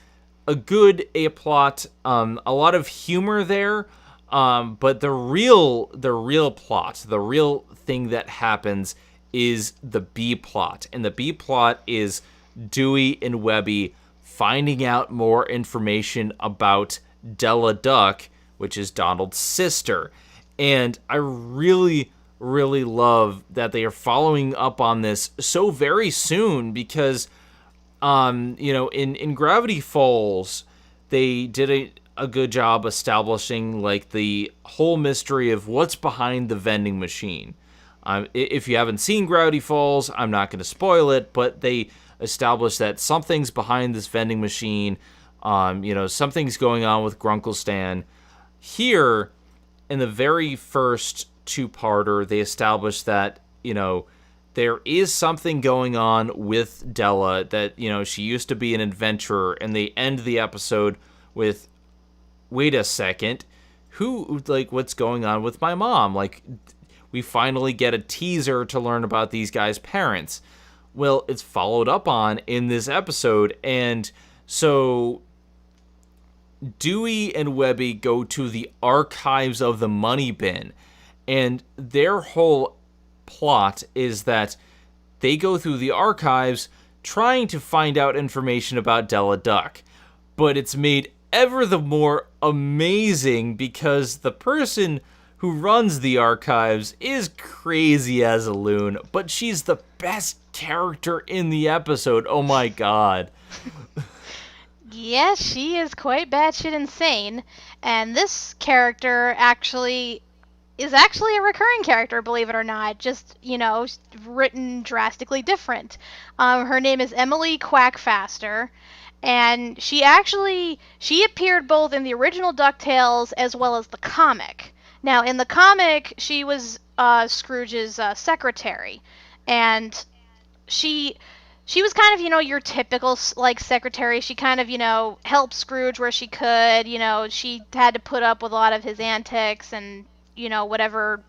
a good A-plot, a lot of humor there, but the real plot, the real thing that happens is the B-plot. And the B-plot is Dewey and Webby finding out more information about Della Duck, which is Donald's sister. And I really love that they are following up on this so very soon, because in Gravity Falls they did a good job establishing the whole mystery of what's behind the vending machine. If you haven't seen Gravity Falls, I'm not going to spoil it, but they established that something's behind this vending machine. Something's going on with Grunkle Stan. Here in the very first two-parter, they established that, there is something going on with Della, that, she used to be an adventurer, and they end the episode with, wait a second, what's going on with my mom? We finally get a teaser to learn about these guys' parents. Well, it's followed up on in this episode, and so Dewey and Webby go to the archives of the Money Bin, and their whole plot is that they go through the archives trying to find out information about Della Duck. But it's made ever the more amazing because the person who runs the archives is crazy as a loon, but she's the best character in the episode. Oh my god. Yes, she is quite batshit insane, and this character is actually a recurring character, believe it or not, just, written drastically different. Her name is Emily Quackfaster, and she appeared both in the original DuckTales as well as the comic. Now, in the comic, she was Scrooge's secretary, and she was kind of, your typical, secretary. She kind of, helped Scrooge where she could. She had to put up with a lot of his antics and, whatever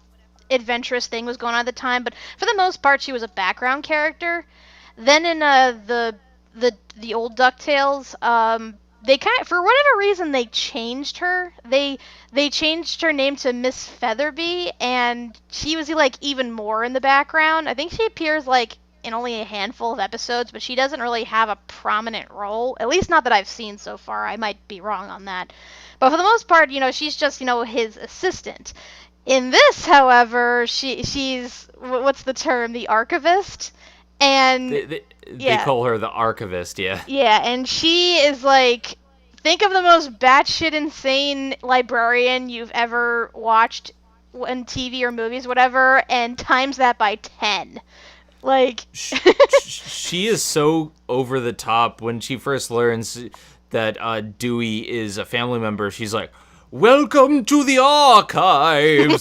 adventurous thing was going on at the time. But for the most part, she was a background character. Then in the old DuckTales, they for whatever reason, they changed her. They changed her name to Miss Featherby, and she was, even more in the background. I think she appears, in only a handful of episodes, but she doesn't really have a prominent role, at least not that I've seen so far. I might be wrong on that. But for the most part, she's just, his assistant. In this, however, she's, what's the term, the archivist? And they call her the Archivist, yeah. Yeah, and she is think of the most batshit insane librarian you've ever watched in TV or movies, whatever, and times that by 10. She is so over the top. When she first learns that Dewey is a family member, she's like, "Welcome to the archives."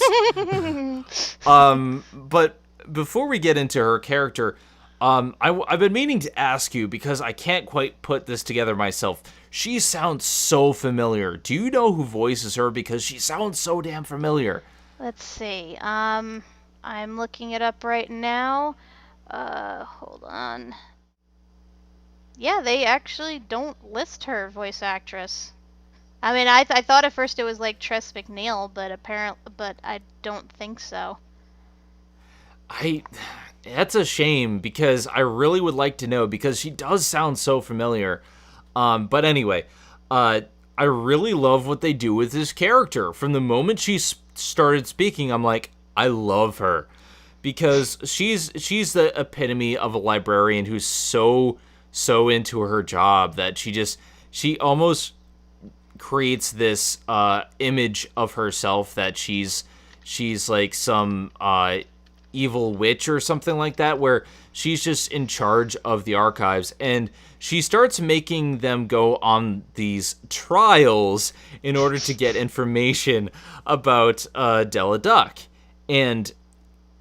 But before we get into her character, I've been meaning to ask you because I can't quite put this together myself. She sounds so familiar. Do you know who voices her? Because she sounds so damn familiar. Let's see. I'm looking it up right now. Hold on. Yeah, they actually don't list her voice actress. I mean, I thought at first it was Tress MacNeille, but I don't think so. That's a shame because I really would like to know because she does sound so familiar. But anyway, I really love what they do with this character. From the moment she started speaking, I'm like, I love her. Because she's the epitome of a librarian who's so into her job that she almost creates this image of herself that she's like some evil witch or something like that, where she's just in charge of the archives, and she starts making them go on these trials in order to get information about Della Duck. And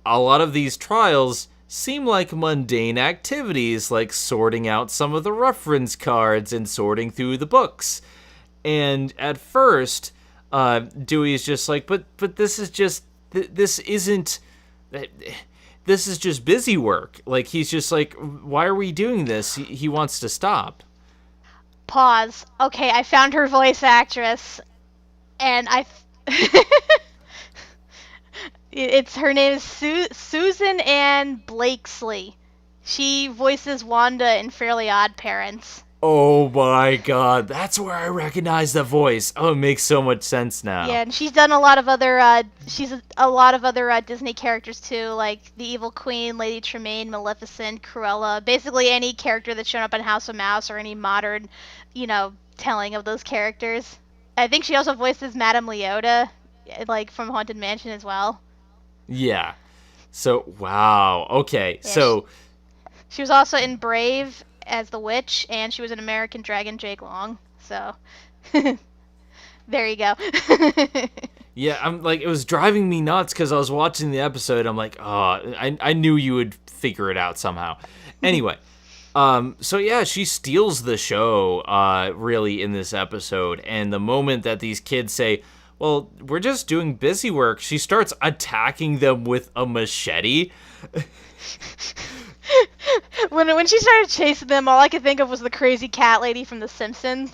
a lot of these trials seem like mundane activities, like sorting out some of the reference cards and sorting through the books. And at first, Dewey is just like, but this is just, this isn't, this is just busy work. Like, he's just like, why are we doing this? He wants to stop. Pause. Okay, I found her voice actress, and her name is Susan Ann Blakesley. She voices Wanda in Fairly Odd Parents. Oh my god, that's where I recognize the voice. Oh, it makes so much sense now. Yeah, and she's done a lot of other Disney characters too, like the Evil Queen, Lady Tremaine, Maleficent, Cruella. Basically any character that's shown up in House of Mouse or any modern, telling of those characters. I think she also voices Madame Leota, from Haunted Mansion as well. Yeah. So, wow. Okay. Yeah, so she was also in Brave as the witch, and she was an American Dragon Jake Long. So, there you go. Yeah, I'm like, it was driving me nuts because I was watching the episode. I'm like, oh, I knew you would figure it out somehow. Anyway, so yeah, she steals the show, really, in this episode. And the moment that these kids say, well, we're just doing busy work, she starts attacking them with a machete. When she started chasing them, all I could think of was the crazy cat lady from The Simpsons.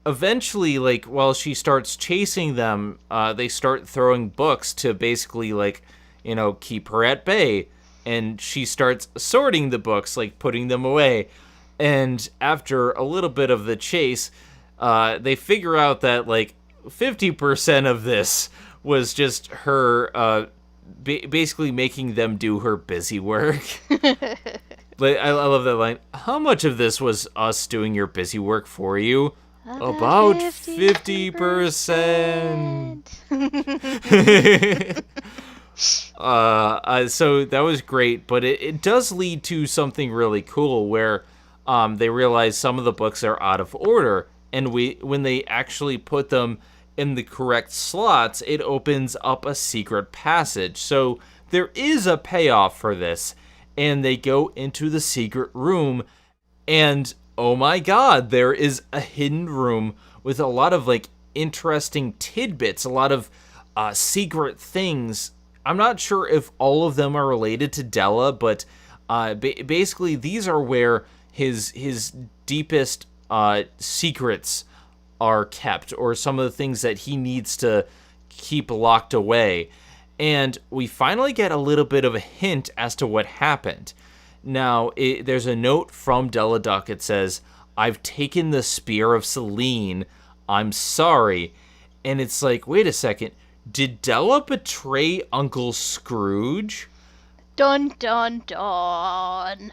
eventually, like, while she starts chasing them, they start throwing books to basically, like, keep her at bay. And she starts sorting the books, like, putting them away. And after a little bit of the chase, they figure out that, like, 50% of this was just her basically making them do her busy work. But I love that line. How much of this was us doing your busy work for you? About 50%. So that was great, but it does lead to something really cool where they realize some of the books are out of order, and when they actually put them in the correct slots, it opens up a secret passage. So there is a payoff for this, and they go into the secret room, and oh my god, there is a hidden room with a lot of, like, interesting tidbits, a lot of secret things. I'm not sure if all of them are related to Della, but basically these are where his deepest secrets are kept, or some of the things that he needs to keep locked away. And we finally get a little bit of a hint as to what happened. Now, there's a note from Della Duck. It says, "I've taken the spear of Selene. I'm sorry." And it's like, wait a second. Did Della betray Uncle Scrooge? Dun, dun, dun.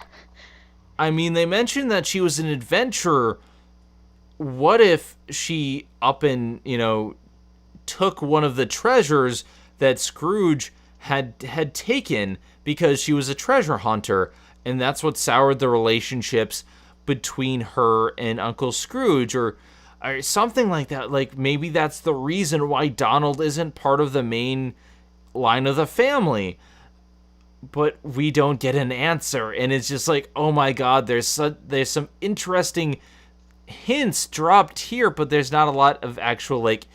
I mean, they mentioned that she was an adventurer. What if she took one of the treasures that Scrooge had taken because she was a treasure hunter, and that's what soured the relationships between her and Uncle Scrooge, or something like that. Like, maybe that's the reason why Donald isn't part of the main line of the family. But we don't get an answer, and it's just like, oh my god, there's some interesting hints dropped here, but there's not a lot of actual, like,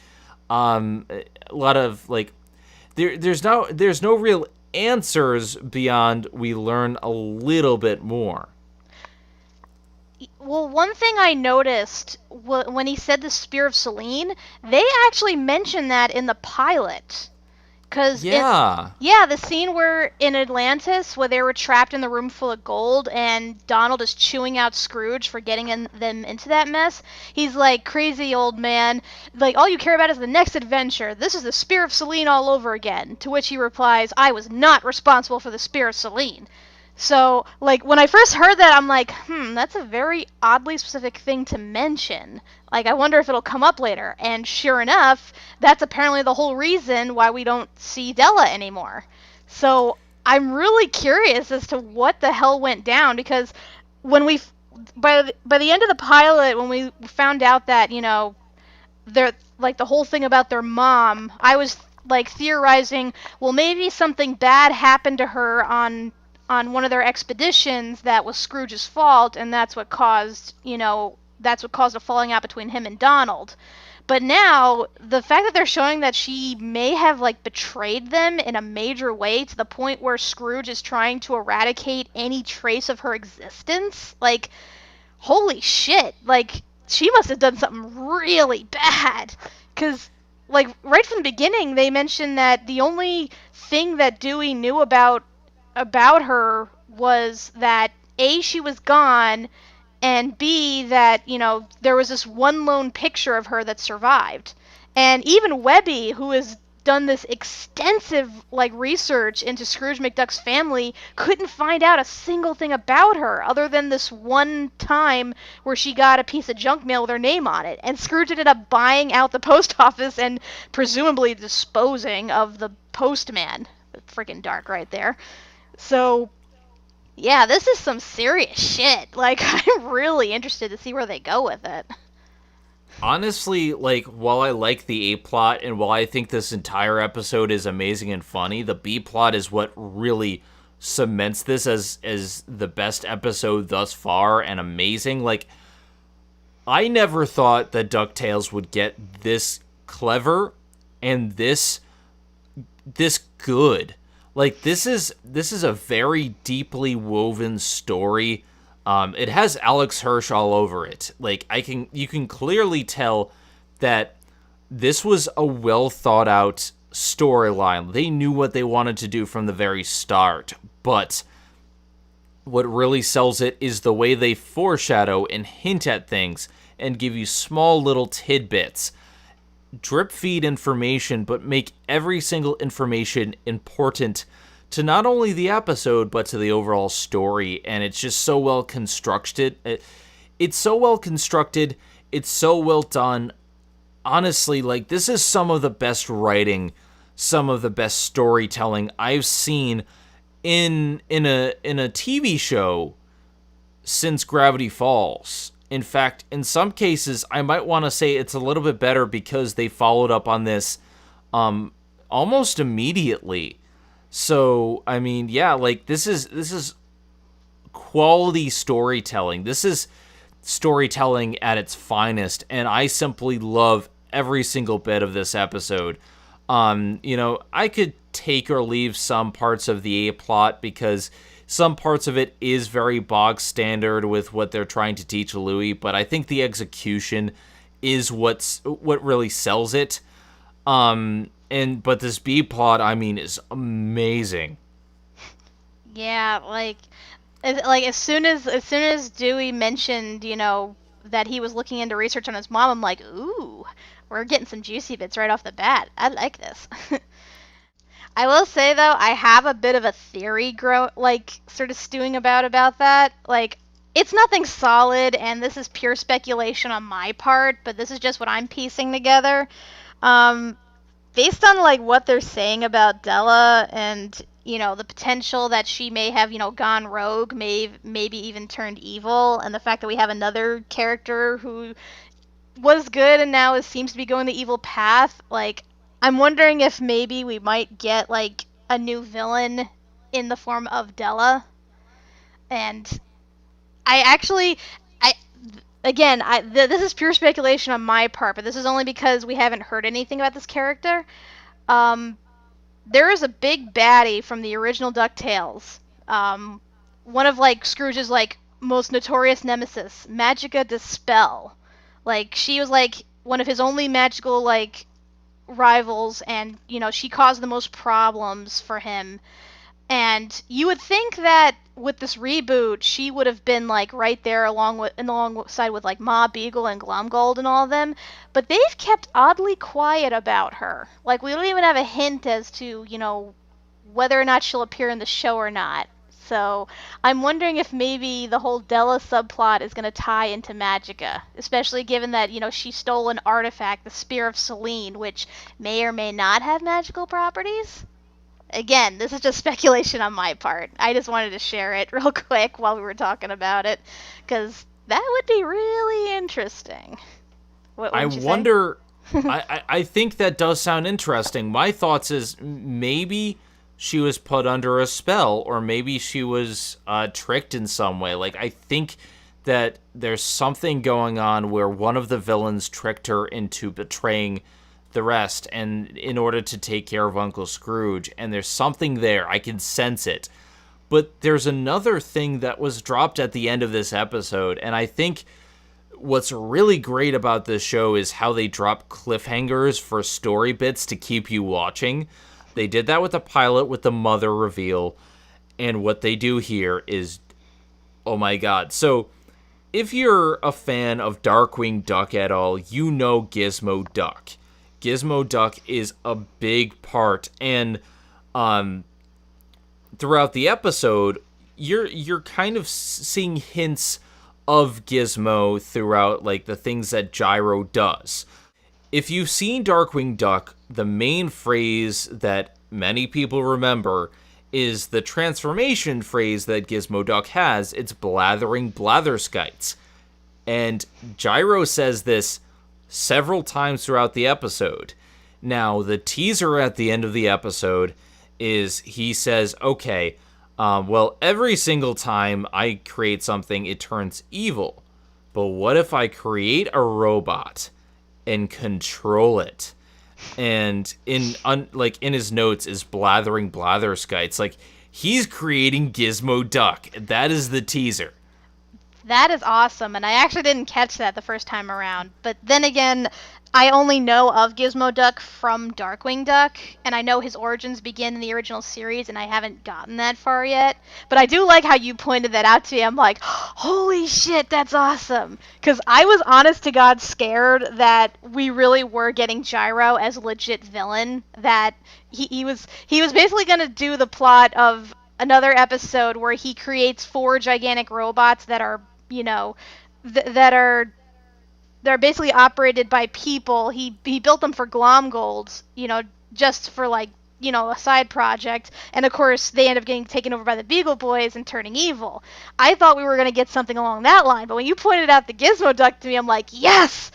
there's no real answers beyond we learn a little bit more. Well, one thing I noticed when he said the Spear of Selene, they actually mentioned that in the pilot. Cause the scene where in Atlantis, where they were trapped in the room full of gold, and Donald is chewing out Scrooge for getting them into that mess. He's like, "Crazy old man, like, all you care about is the next adventure. This is the Spear of Selene all over again." To which he replies, "I was not responsible for the Spear of Selene." So, like, when I first heard that, I'm like, that's a very oddly specific thing to mention. Like, I wonder if it'll come up later. And sure enough, that's apparently the whole reason why we don't see Della anymore. So, I'm really curious as to what the hell went down, because when by the end of the pilot, when we found out that, they're, like, the whole thing about their mom, I was, like, theorizing, well, maybe something bad happened to her on one of their expeditions that was Scrooge's fault, and that's what caused a falling out between him and Donald. But now, the fact that they're showing that she may have, like, betrayed them in a major way, to the point where Scrooge is trying to eradicate any trace of her existence, like, holy shit, like, she must have done something really bad. Because, like, right from the beginning, they mentioned that the only thing that Dewey knew about her was that A, she was gone, and B, that, there was this one lone picture of her that survived. And even Webby, who has done this extensive, like, research into Scrooge McDuck's family, couldn't find out a single thing about her other than this one time where she got a piece of junk mail with her name on it. And Scrooge ended up buying out the post office and presumably disposing of the postman. Freaking dark right there. So, yeah, this is some serious shit. Like, I'm really interested to see where they go with it. Honestly, like, while I like the A plot, and while I think this entire episode is amazing and funny, the B plot is what really cements this as the best episode thus far, and amazing. Like, I never thought that DuckTales would get this clever and this good. Like, this is a very deeply woven story. It has Alex Hirsch all over it. Like, you can clearly tell that this was a well thought out storyline. They knew what they wanted to do from the very start, but what really sells it is the way they foreshadow and hint at things and give you small little tidbits. Drip feed information, but make every single information important to not only the episode, but to the overall story. And it's just so well constructed. It's so well constructed. It's so well done. Honestly, like, this is some of the best writing, some of the best storytelling I've seen in a TV show since Gravity Falls. In fact, in some cases, I might want to say it's a little bit better because they followed up on this almost immediately. So, I mean, yeah, like, this is quality storytelling. This is storytelling at its finest, and I simply love every single bit of this episode. I could take or leave some parts of the A-plot because some parts of it is very bog standard with what they're trying to teach Louis, but I think the execution is what really sells it. But this B plot, I mean, is amazing. Yeah, like as soon as Dewey mentioned, that he was looking into research on his mom, I'm like, ooh, we're getting some juicy bits right off the bat. I like this. I will say, though, I have a bit of a theory sort of stewing about that. Like, it's nothing solid, and this is pure speculation on my part, but this is just what I'm piecing together. Based on, like, what they're saying about Della and, the potential that she may have, gone rogue, maybe even turned evil, and the fact that we have another character who was good and now seems to be going the evil path, like, I'm wondering if maybe we might get, like, a new villain in the form of Della. And this is pure speculation on my part, but this is only because we haven't heard anything about this character. There is a big baddie from the original DuckTales. One of, like, Scrooge's, like, most notorious nemesis, Magica Dispel. Like, she was, like, one of his only magical, like, rivals, and she caused the most problems for him. And you would think that with this reboot, she would have been, like, right there alongside with, like, Ma Beagle and Glumgold and all of them, but they've kept oddly quiet about her. Like, we don't even have a hint as to whether or not she'll appear in the show or not. So I'm wondering if maybe the whole Della subplot is going to tie into Magica, especially given that, she stole an artifact, the Spear of Selene, which may or may not have magical properties. Again, this is just speculation on my part. I just wanted to share it real quick while we were talking about it, because that would be really interesting. I wonder... I think that does sound interesting. My thoughts is maybe she was put under a spell, or maybe she was tricked in some way. Like, I think that there's something going on where one of the villains tricked her into betraying the rest, and in order to take care of Uncle Scrooge, and there's something there. I can sense it. But there's another thing that was dropped at the end of this episode, and I think what's really great about this show is how they drop cliffhangers for story bits to keep you watching. They did that with the pilot with the mother reveal, and what they do here is, oh my god. So, if you're a fan of Darkwing Duck at all, you know Gizmo Duck. Gizmo Duck is a big part, and throughout the episode, you're kind of seeing hints of Gizmo throughout, like, the things that Gyro does. If you've seen Darkwing Duck, the main phrase that many people remember is the transformation phrase that Gizmo Duck has. It's blathering blatherskites. And Gyro says this several times throughout the episode. Now, the teaser at the end of the episode is he says, okay, well, every single time I create something, it turns evil. But what if I create a robot and control it? And in his notes is blathering blatherskites. Like, he's creating Gizmo Duck. That is the teaser. That is awesome, and I actually didn't catch that the first time around. But then again, I only know of Gizmo Duck from Darkwing Duck, and I know his origins begin in the original series, and I haven't gotten that far yet. But I do like how you pointed that out to me. I'm like, holy shit, that's awesome! Because I was honest to God scared that we really were getting Gyro as a legit villain, that he was basically going to do the plot of another episode where he creates 4 gigantic robots that are, that are they're basically operated by people. He built them for Glomgold, just for like, a side project. And of course, they end up getting taken over by the Beagle Boys and turning evil. I thought we were going to get something along that line, but when you pointed out the Gizmo Duck to me, I'm like, yes,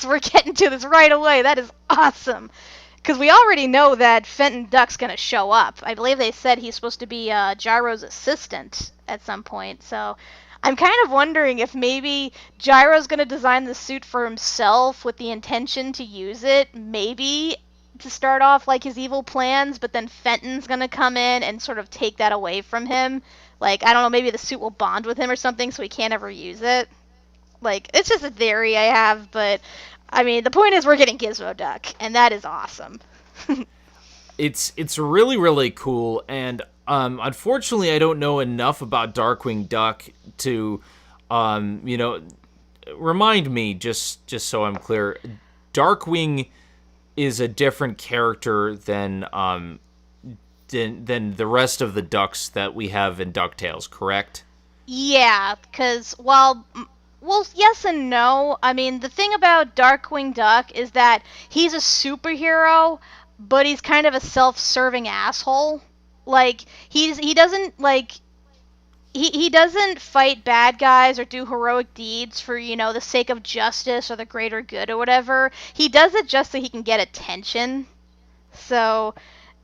we're getting to this right away. That is awesome. Because we already know that Fenton Duck's going to show up. I believe they said he's supposed to be Gyro's assistant at some point. So I'm kind of wondering if maybe Gyro's going to design the suit for himself with the intention to use it, maybe to start off like his evil plans, but then Fenton's going to come in and sort of take that away from him. Like, I don't know, maybe the suit will bond with him or something so he can't ever use it. Like, it's just a theory I have, but I mean, the point is we're getting Gizmo Duck, and that is awesome. It's really, really cool, and unfortunately I don't know enough about Darkwing Duck to, remind me, just so I'm clear. Darkwing is a different character than the rest of the ducks that we have in DuckTales, correct? Yeah, because well, yes and no. I mean, the thing about Darkwing Duck is that he's a superhero, but he's kind of a self-serving asshole. Like, he doesn't, like, he doesn't fight bad guys or do heroic deeds for, the sake of justice or the greater good or whatever. He does it just so he can get attention. So,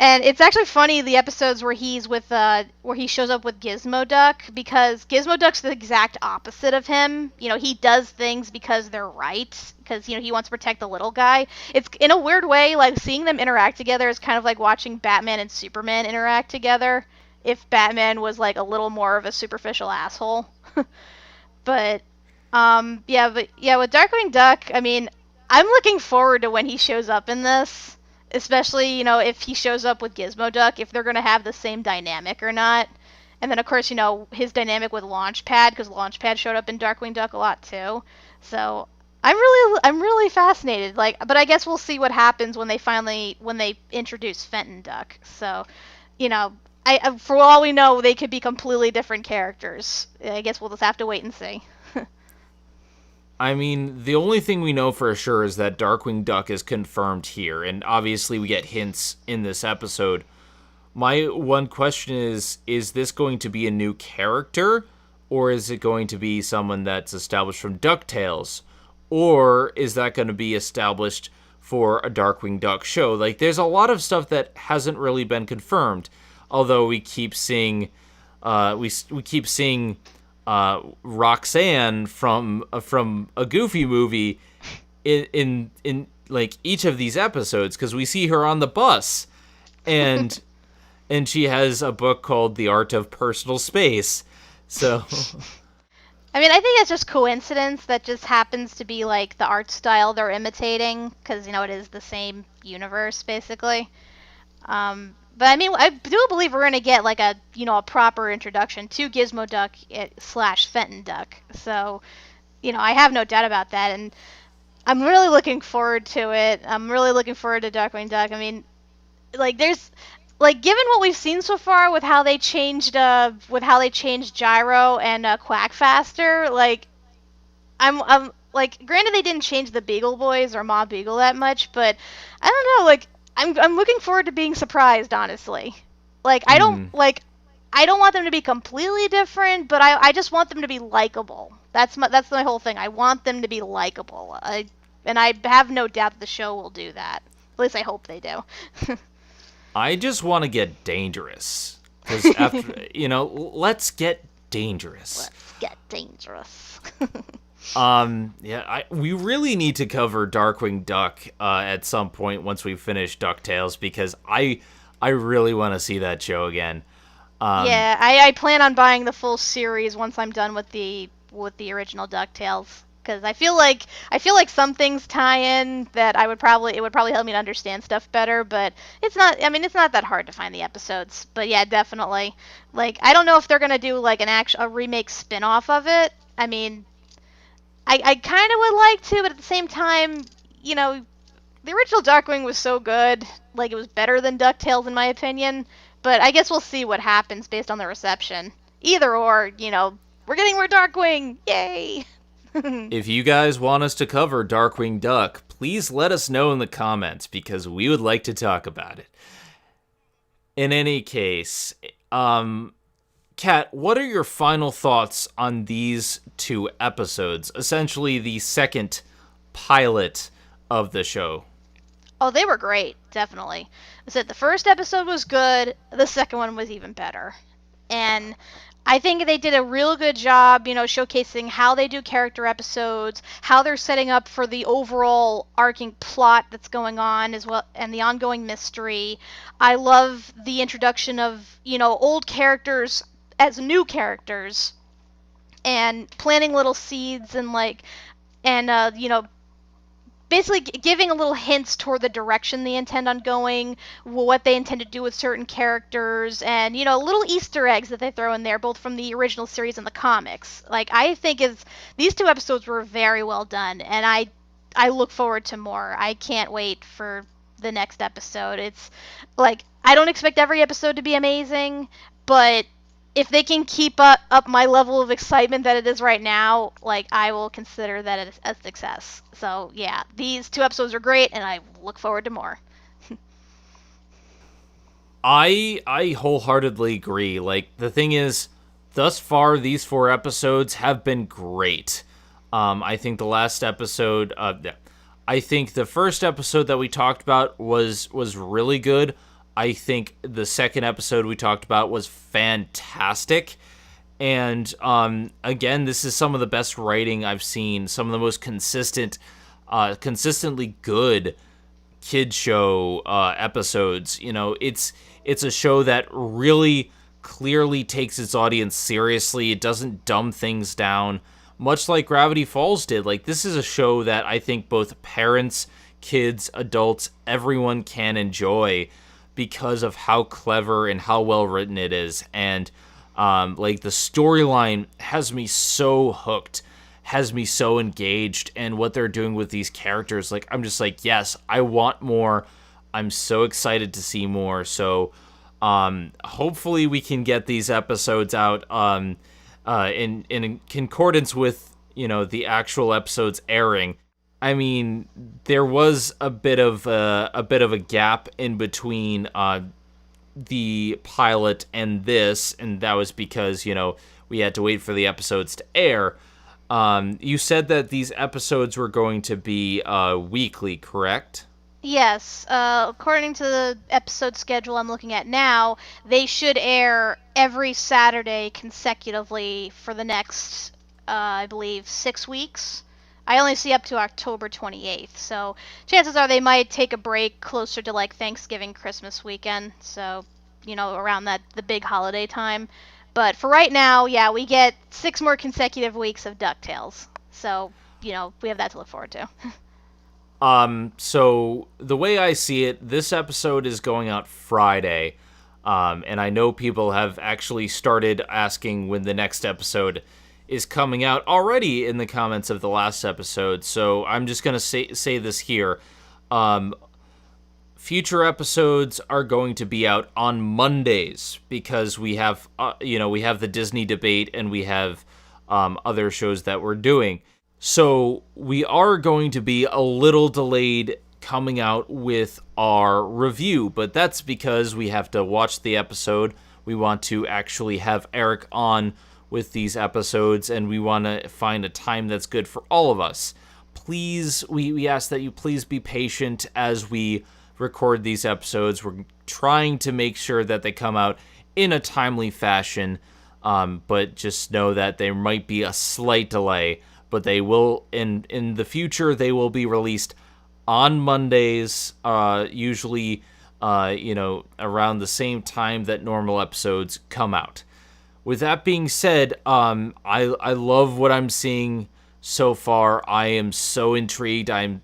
and it's actually funny, the episodes where he's with where he shows up with Gizmo Duck, because Gizmo Duck's the exact opposite of him. He does things because they're right, because he wants to protect the little guy. It's, in a weird way, like, seeing them interact together is kind of like watching Batman and Superman interact together, if Batman was like a little more of a superficial asshole. But with Darkwing Duck, I mean, I'm looking forward to when he shows up in this. Especially, if he shows up with Gizmo Duck, if they're going to have the same dynamic or not. And then, of course, his dynamic with Launchpad, because Launchpad showed up in Darkwing Duck a lot, too. So, I'm really fascinated. But I guess we'll see what happens when they introduce Fenton Duck. So, for all we know, they could be completely different characters. I guess we'll just have to wait and see. I mean, the only thing we know for sure is that Darkwing Duck is confirmed here, and obviously we get hints in this episode. My one question is this going to be a new character, or is it going to be someone that's established from DuckTales? Or is that going to be established for a Darkwing Duck show? Like, there's a lot of stuff that hasn't really been confirmed, although we keep seeing we keep seeing Roxanne from a Goofy movie in like each of these episodes, because we see her on the bus, and she has a book called The Art of Personal Space. So I mean, I think it's just coincidence that just happens to be like the art style they're imitating, because it is the same universe basically. But I mean, I do believe we're gonna get like a proper introduction to Gizmo Duck / Fenton Duck. So, I have no doubt about that, and I'm really looking forward to it. I'm really looking forward to Darkwing Duck. I mean, like, given what we've seen so far with how they changed Gyro and Quackfaster, like, I'm like, granted they didn't change the Beagle Boys or Ma Beagle that much, but I don't know, like, I'm looking forward to being surprised, honestly. Like, I don't want them to be completely different, but I just want them to be likable. That's my whole thing. I want them to be likable. And I have no doubt that the show will do that. At least I hope they do. I just want to get dangerous. Because after, let's get dangerous. Let's get dangerous. We really need to cover Darkwing Duck at some point once we finish DuckTales, because I really want to see that show again. I plan on buying the full series once I'm done with the with the original DuckTales. Because I feel like some things tie in that it would probably help me to understand stuff better, but it's not. I mean, it's not that hard to find the episodes. But yeah, definitely. Like, I don't know if they're gonna do like a remake spin-off of it. I mean, I kind of would like to, but at the same time, the original Darkwing was so good. Like, it was better than DuckTales in my opinion. But I guess we'll see what happens based on the reception. Either or, we're getting more Darkwing. Yay! If you guys want us to cover Darkwing Duck, please let us know in the comments, because we would like to talk about it. In any case, Kat, what are your final thoughts on these 2 episodes? Essentially the second pilot of the show. Oh, they were great, definitely. I said the first episode was good, the second one was even better. And I think they did a real good job, showcasing how they do character episodes, how they're setting up for the overall arcing plot that's going on as well, and the ongoing mystery. I love the introduction of, old characters as new characters, and planting little seeds and basically giving a little hints toward the direction they intend on going, what they intend to do with certain characters, and, little Easter eggs that they throw in there, both from the original series and the comics. Like, I think these 2 episodes were very well done, and I look forward to more. I can't wait for the next episode. It's, like, I don't expect every episode to be amazing, but if they can keep up my level of excitement that it is right now, like, I will consider that a success. So, yeah, these 2 episodes are great, and I look forward to more. I wholeheartedly agree. Like, the thing is, thus far, these 4 episodes have been great. I think the last episode, I think the first episode that we talked about was really good. I think the second episode we talked about was fantastic. And again, this is some of the best writing I've seen, some of the most consistently good kid show episodes. It's a show that really clearly takes its audience seriously. It doesn't dumb things down, much like Gravity Falls did. Like, this is a show that I think both parents, kids, adults, everyone can enjoy, because of how clever and how well written it is. And like, the storyline has me so hooked, has me so engaged, and what they're doing with these characters, like, I'm just like, yes, I want more. I'm so excited to see more. So hopefully we can get these episodes out in concordance with, the actual episodes airing. I mean, there was a bit of a gap in between the pilot and this, and that was because, we had to wait for the episodes to air. You said that these episodes were going to be weekly, correct? Yes, according to the episode schedule I'm looking at now, they should air every Saturday consecutively for the next, I believe, 6 weeks. I only see up to October 28th, so chances are they might take a break closer to, like, Thanksgiving, Christmas weekend, so, around the big holiday time. But for right now, yeah, we get 6 more consecutive weeks of DuckTales, so, we have that to look forward to. So the way I see it, this episode is going out Friday, and I know people have actually started asking when the next episode is coming out already in the comments of the last episode, so I'm just going to say this here. Future episodes are going to be out on Mondays, because we have, we have the Disney debate, and we have other shows that we're doing. So we are going to be a little delayed coming out with our review, but that's because we have to watch the episode. We want to actually have Eric on with these episodes, and we want to find a time that's good for all of us. Please, we ask that you please be patient as we record these episodes. We're trying to make sure that they come out in a timely fashion, but just know that there might be a slight delay, but they will, in the future, they will be released on Mondays, usually, around the same time that normal episodes come out. with that being said, I love what I'm seeing so far. I am so intrigued. I'm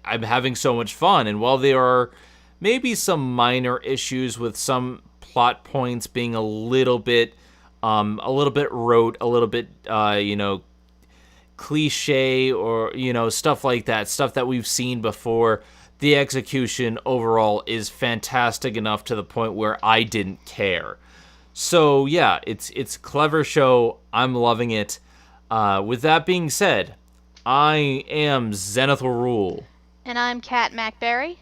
having so much fun. And while there are maybe some minor issues with some plot points being a little bit rote, a little bit cliche, or stuff like that, stuff that we've seen before, the execution overall is fantastic enough to the point where I didn't care. So yeah, it's a clever show. I'm loving it. With that being said, I am Zenith Rule. And I'm Kat Macberrie.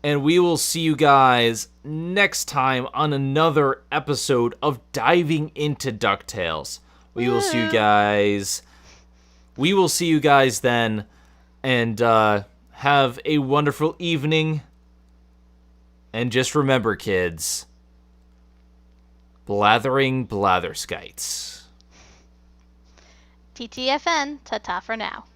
And we will see you guys next time on another episode of Diving Into DuckTales. We will see you guys. We will see you guys then. And have a wonderful evening. And just remember, kids, blathering blatherskites. TTFN, ta-ta for now.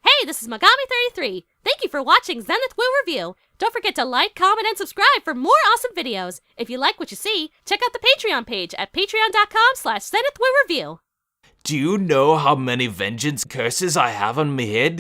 Hey, this is Megami33. Thank you for watching Zenith Will Review. Don't forget to like, comment, and subscribe for more awesome videos. If you like what you see, check out the Patreon page at patreon.com/ZenithWillReview. Do you know how many vengeance curses I have on my head?